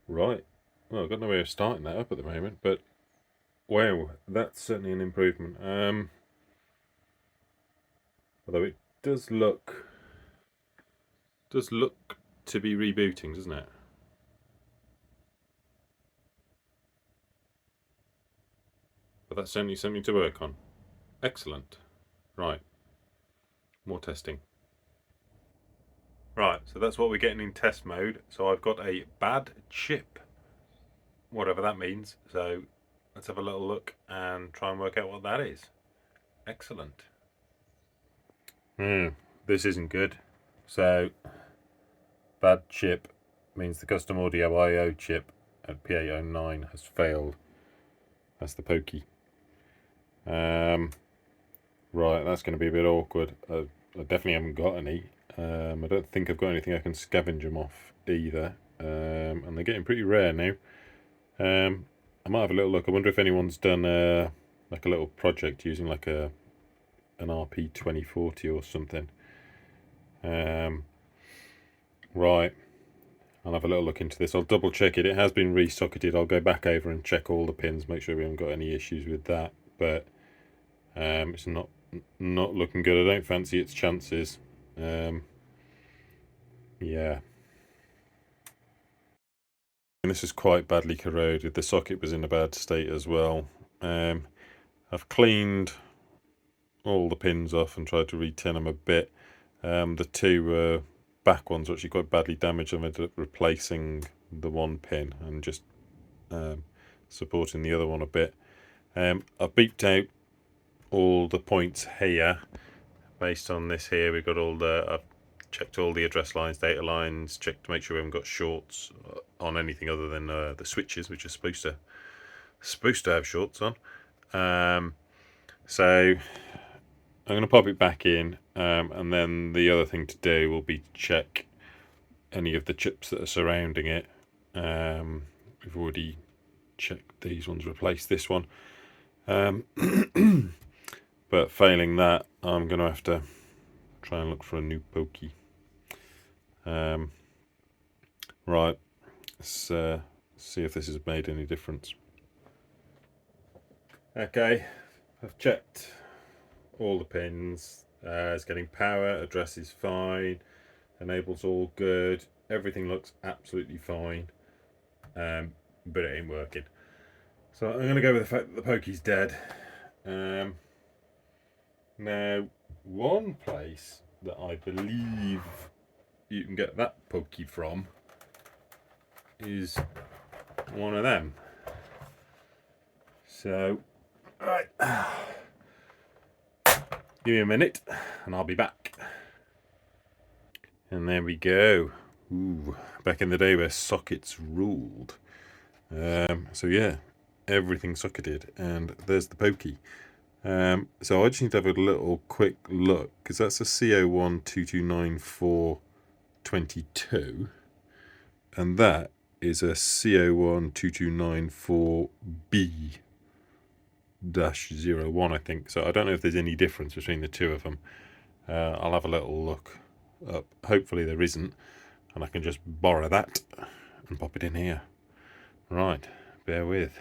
Right. Well, I've got no way of starting that up at the moment, but wow, that's certainly an improvement. Although it does look to be rebooting, doesn't it? But that's certainly something to work on. Excellent. Right. More testing. Right, so that's what we're getting in test mode. So I've got a bad chip, whatever that means. So let's have a little look and try and work out what that is. Excellent. This isn't good. So bad chip means the custom audio I/O chip at P809 has failed. That's the pokey. Right, that's going to be a bit awkward. I definitely haven't got any. I don't think I've got anything I can scavenge them off either. and they're getting pretty rare now. I might have a little look. I wonder if anyone's done like a little project using like an RP2040 or something. Right, I'll have a little look into this. I'll double check it. It has been re-socketed. I'll go back over and check all the pins, make sure we haven't got any issues with that. But it's not looking good. I don't fancy its chances. Yeah. And this is quite badly corroded. The socket was in a bad state as well. I've cleaned all the pins off and tried to re-tin them a bit. The two back ones were actually quite badly damaged. I ended up replacing the one pin and just supporting the other one a bit. I've beeped out all the points here. Based on this here, we've got all the, I've checked all the address lines, data lines, checked to make sure we haven't got shorts on anything other than the switches, which are supposed to have shorts on. So I'm going to pop it back in, and then the other thing to do will be to check any of the chips that are surrounding it. We've already checked these ones, replaced this one. But failing that, I'm going to have to try and look for a new pokey. Right, let's see if this has made any difference. Okay, I've checked all the pins. It's getting power, address is fine, enable's all good, everything looks absolutely fine, but it ain't working. So I'm going to go with the fact that the pokey's dead. Now, one place that I believe you can get that pokey from is one of them. So, right, give me a minute and I'll be back. And there we go. Ooh, back in the day where sockets ruled. So yeah, everything socketed, and there's the pokey. So I just need to have a little quick look, because that's a CO1229422, and that is a CO12294B-01, I think. So I don't know if there's any difference between the two of them. I'll have a little look up. Hopefully there isn't, and I can just borrow that and pop it in here. Right, bear with.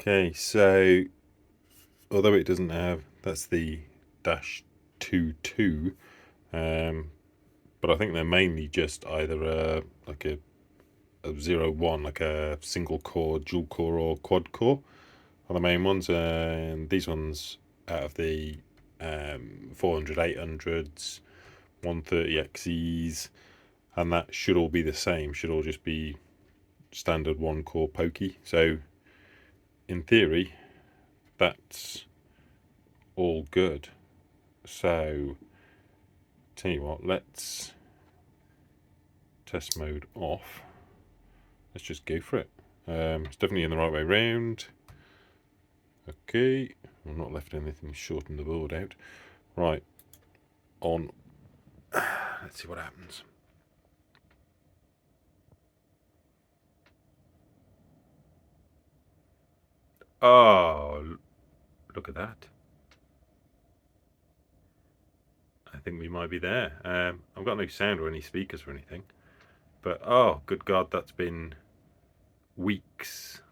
Okay, so although it doesn't have, that's the -22, but I think they're mainly just either like a 01, like a single core, dual core, or quad core are the main ones. And these ones out of the 400, 800s, 130XEs, and that should all be the same, should all just be standard one core pokey. So in theory, that's all good. So tell you what, let's test mode off. Let's just go for it. It's definitely in the right way round. Okay, I've not left anything shorten the board out. Right, on. Let's see what happens. Oh, look at that. I think we might be there. I've got no sound or any speakers or anything, but oh, good God, that's been weeks.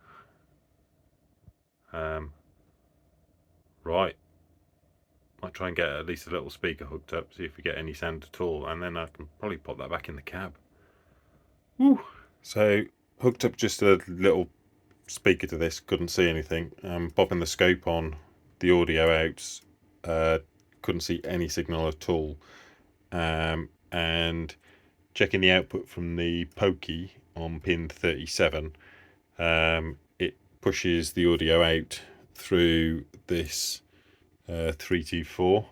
Right, might try and get at least a little speaker hooked up, see if we get any sound at all, and then I can probably pop that back in the cab. Woo. So hooked up just a little speaker to this, couldn't see anything. Popping the scope on, the audio out, couldn't see any signal at all. And checking the output from the pokey on pin 37, it pushes the audio out through this 324.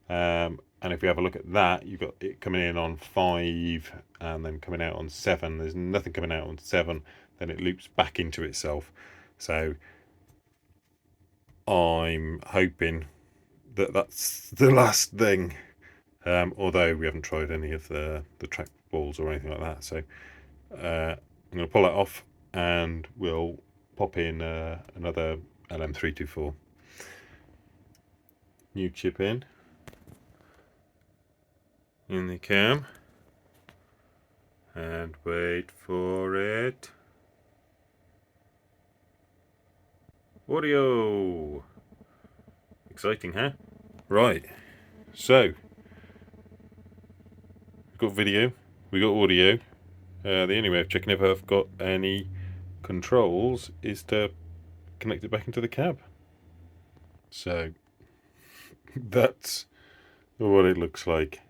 And if we have a look at that, you've got it coming in on 5 and then coming out on 7. There's nothing coming out on 7, then it loops back into itself. So I'm hoping that that's the last thing. Although we haven't tried any of the track trackballs or anything like that. So I'm going to pull that off, and we'll pop in another LM324 new chip in the cam, and wait for it. Audio! Exciting, huh? Right, so we've got video, we got audio. The only way of checking if I've got any controls is to connect it back into the cab. So that's what it looks like.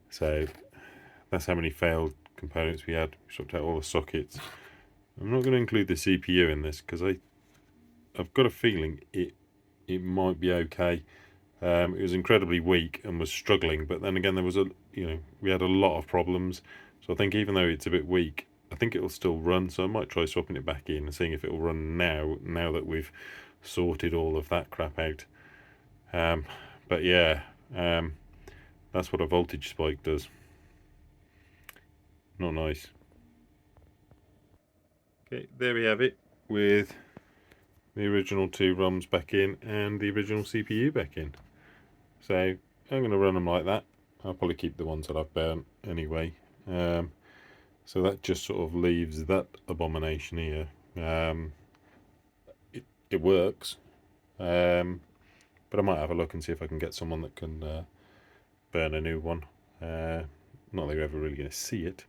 So that's how many failed components we had. We swapped out all the sockets. I'm not going to include the CPU in this because I've got a feeling it might be okay. It was incredibly weak and was struggling, but then again there was we had a lot of problems. So I think even though it's a bit weak, I think it'll still run. So I might try swapping it back in and seeing if it'll run now that we've sorted all of that crap out. But yeah, that's what a voltage spike does. Not nice. Okay, there we have it, with the original two ROMs back in and the original CPU back in. So I'm going to run them like that. I'll probably keep the ones that I've burnt anyway. So that just sort of leaves that abomination here. It works, but I might have a look and see if I can get someone that can burn a new one. Not that you're ever really going to see it.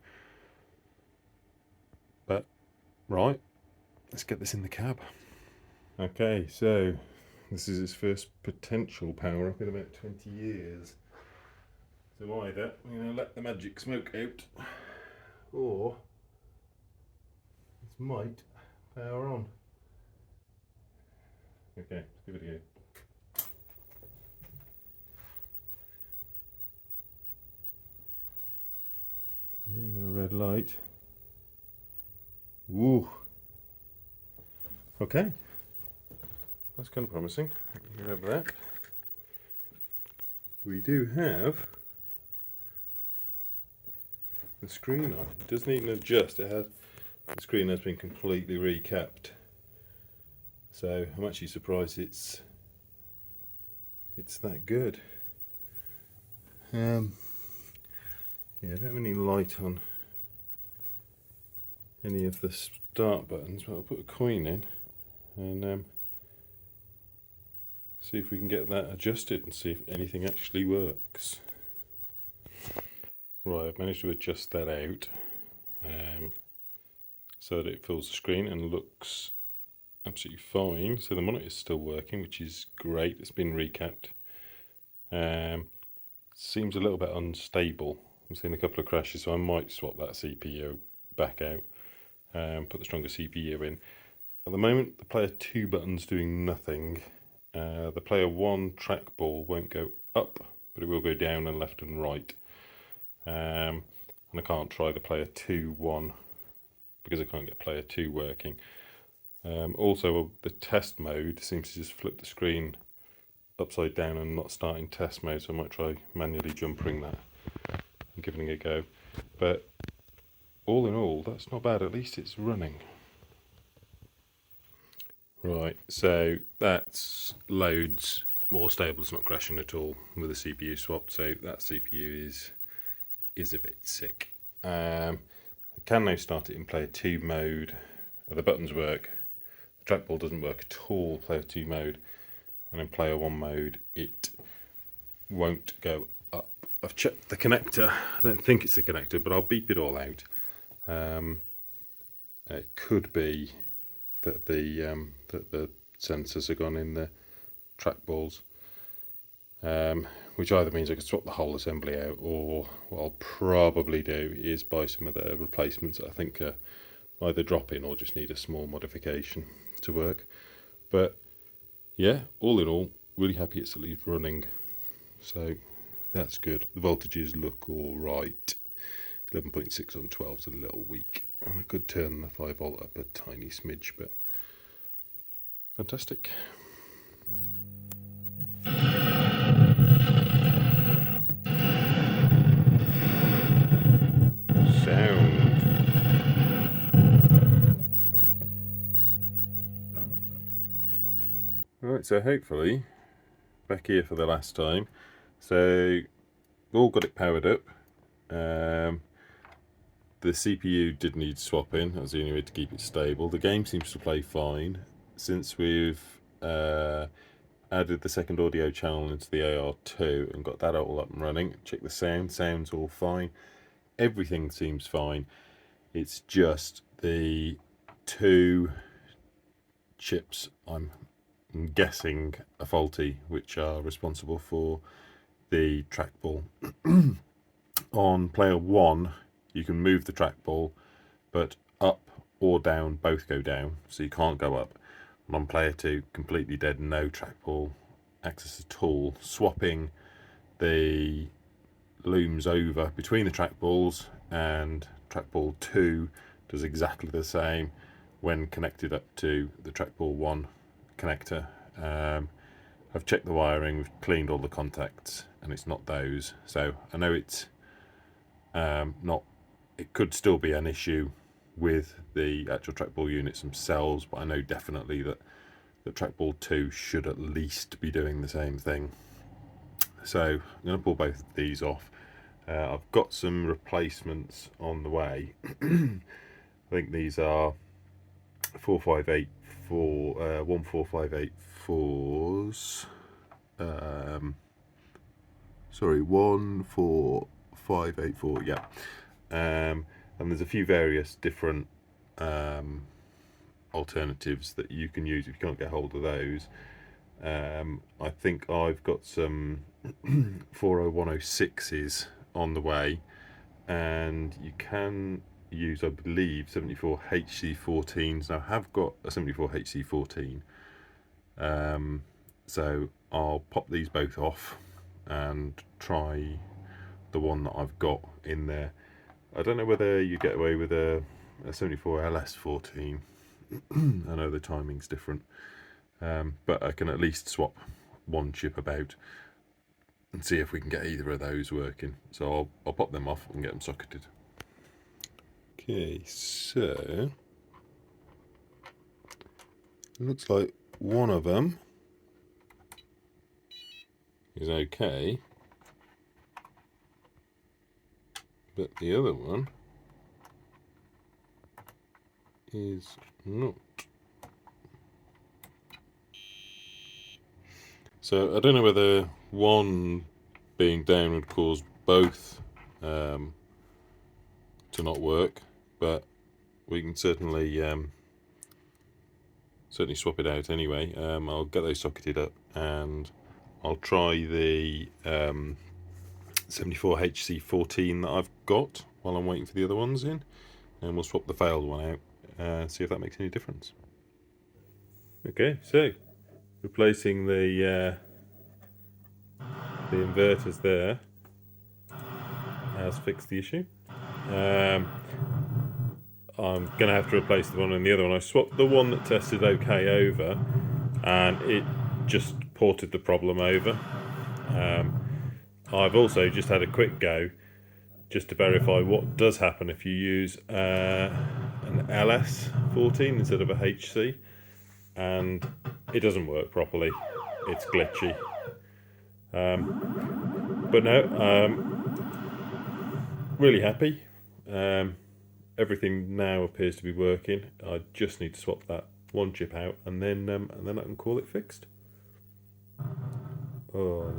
But, right, let's get this in the cab. Okay, so this is its first potential power up in about 20 years. So either I'm going to let the magic smoke out, or this might power on. Okay, let's give it a go. We've got a red light. Woo! Okay, that's kind of promising. Grab that. We do have the screen on. It does need an adjust. The screen has been completely recapped. So I'm actually surprised it's that good. Yeah, I don't have any light on any of the start buttons, but I'll put a coin in and see if we can get that adjusted and see if anything actually works. Right, I've managed to adjust that out so that it fills the screen and looks absolutely fine. So the monitor is still working, which is great. It's been recapped. Seems a little bit unstable. I'm seeing a couple of crashes, so I might swap that CPU back out and put the stronger CPU in. At the moment, the player 2 button's doing nothing. The player 1 trackball won't go up, but it will go down and left and right. And I can't try the player 2 one because I can't get player 2 working. Also, the test mode seems to just flip the screen upside down and not start in test mode, so I might try manually jumpering that and giving it a go. But all in all, that's not bad. At least it's running. Right, so that's loads more stable. It's not crashing at all with the CPU swap. So that CPU is a bit sick. I can now start it in player 2 mode. The buttons work. The trackball doesn't work at all player 2 mode, and in player 1 mode it won't go up. I've checked the connector. I don't think it's the connector, but I'll beep it all out. It could be that the sensors have gone in the trackballs, which either means I could swap the whole assembly out, or what I'll probably do is buy some of the replacements that I think are either drop in or just need a small modification to work. But yeah, all in all, really happy it's at least running, so that's good. The voltages look all right. 11.6 on 12 is a little weak, and I could turn the 5 volt up a tiny smidge, but fantastic. Right, so hopefully back here for the last time. So we've all got it powered up. The CPU did need swapping. That was the only way to keep it stable. The game seems to play fine since we've added the second audio channel into the AR2 and got that all up and running. Check the sound. Sound's all fine. Everything seems fine. It's just the two chips I'm guessing are faulty, which are responsible for the trackball. On player 1, you can move the trackball, but up or down both go down, so you can't go up. And on player 2, completely dead, no trackball access at all. Swapping the looms over between the trackballs, and trackball 2 does exactly the same when connected up to the trackball 1 connector. I've checked the wiring, we've cleaned all the contacts, and it's not those. So I know it's not. It could still be an issue with the actual trackball units themselves, but I know definitely that the trackball 2 should at least be doing the same thing. So I'm going to pull both of these off. I've got some replacements on the way. I think these are 14584s. Sorry, 14584. Yeah. And there's a few various different alternatives that you can use if you can't get hold of those. I think I've got some 40106s on the way, and you can use, I believe, 74HC14s. Now I have got a 74HC14, so I'll pop these both off and try the one that I've got in there. I don't know whether you get away with a 74LS14. I know the timing's different, but I can at least swap one chip about and see if we can get either of those working. So I'll pop them off and get them socketed. Okay, so it looks like one of them is okay, but the other one is not. So I don't know whether one being down would cause both to not work, but we can certainly swap it out anyway. I'll get those socketed up, and I'll try the 74HC14 that I've got while I'm waiting for the other ones in, and we'll swap the failed one out and see if that makes any difference. Okay, so replacing the inverters there has fixed the issue. I'm going to have to replace the one and the other one. I swapped the one that tested okay over, and it just ported the problem over. I've also just had a quick go just to verify what does happen if you use an LS14 instead of a HC, and it doesn't work properly. It's glitchy. But no, really happy. Everything now appears to be working. I just need to swap that one chip out, and then I can call it fixed. Oh.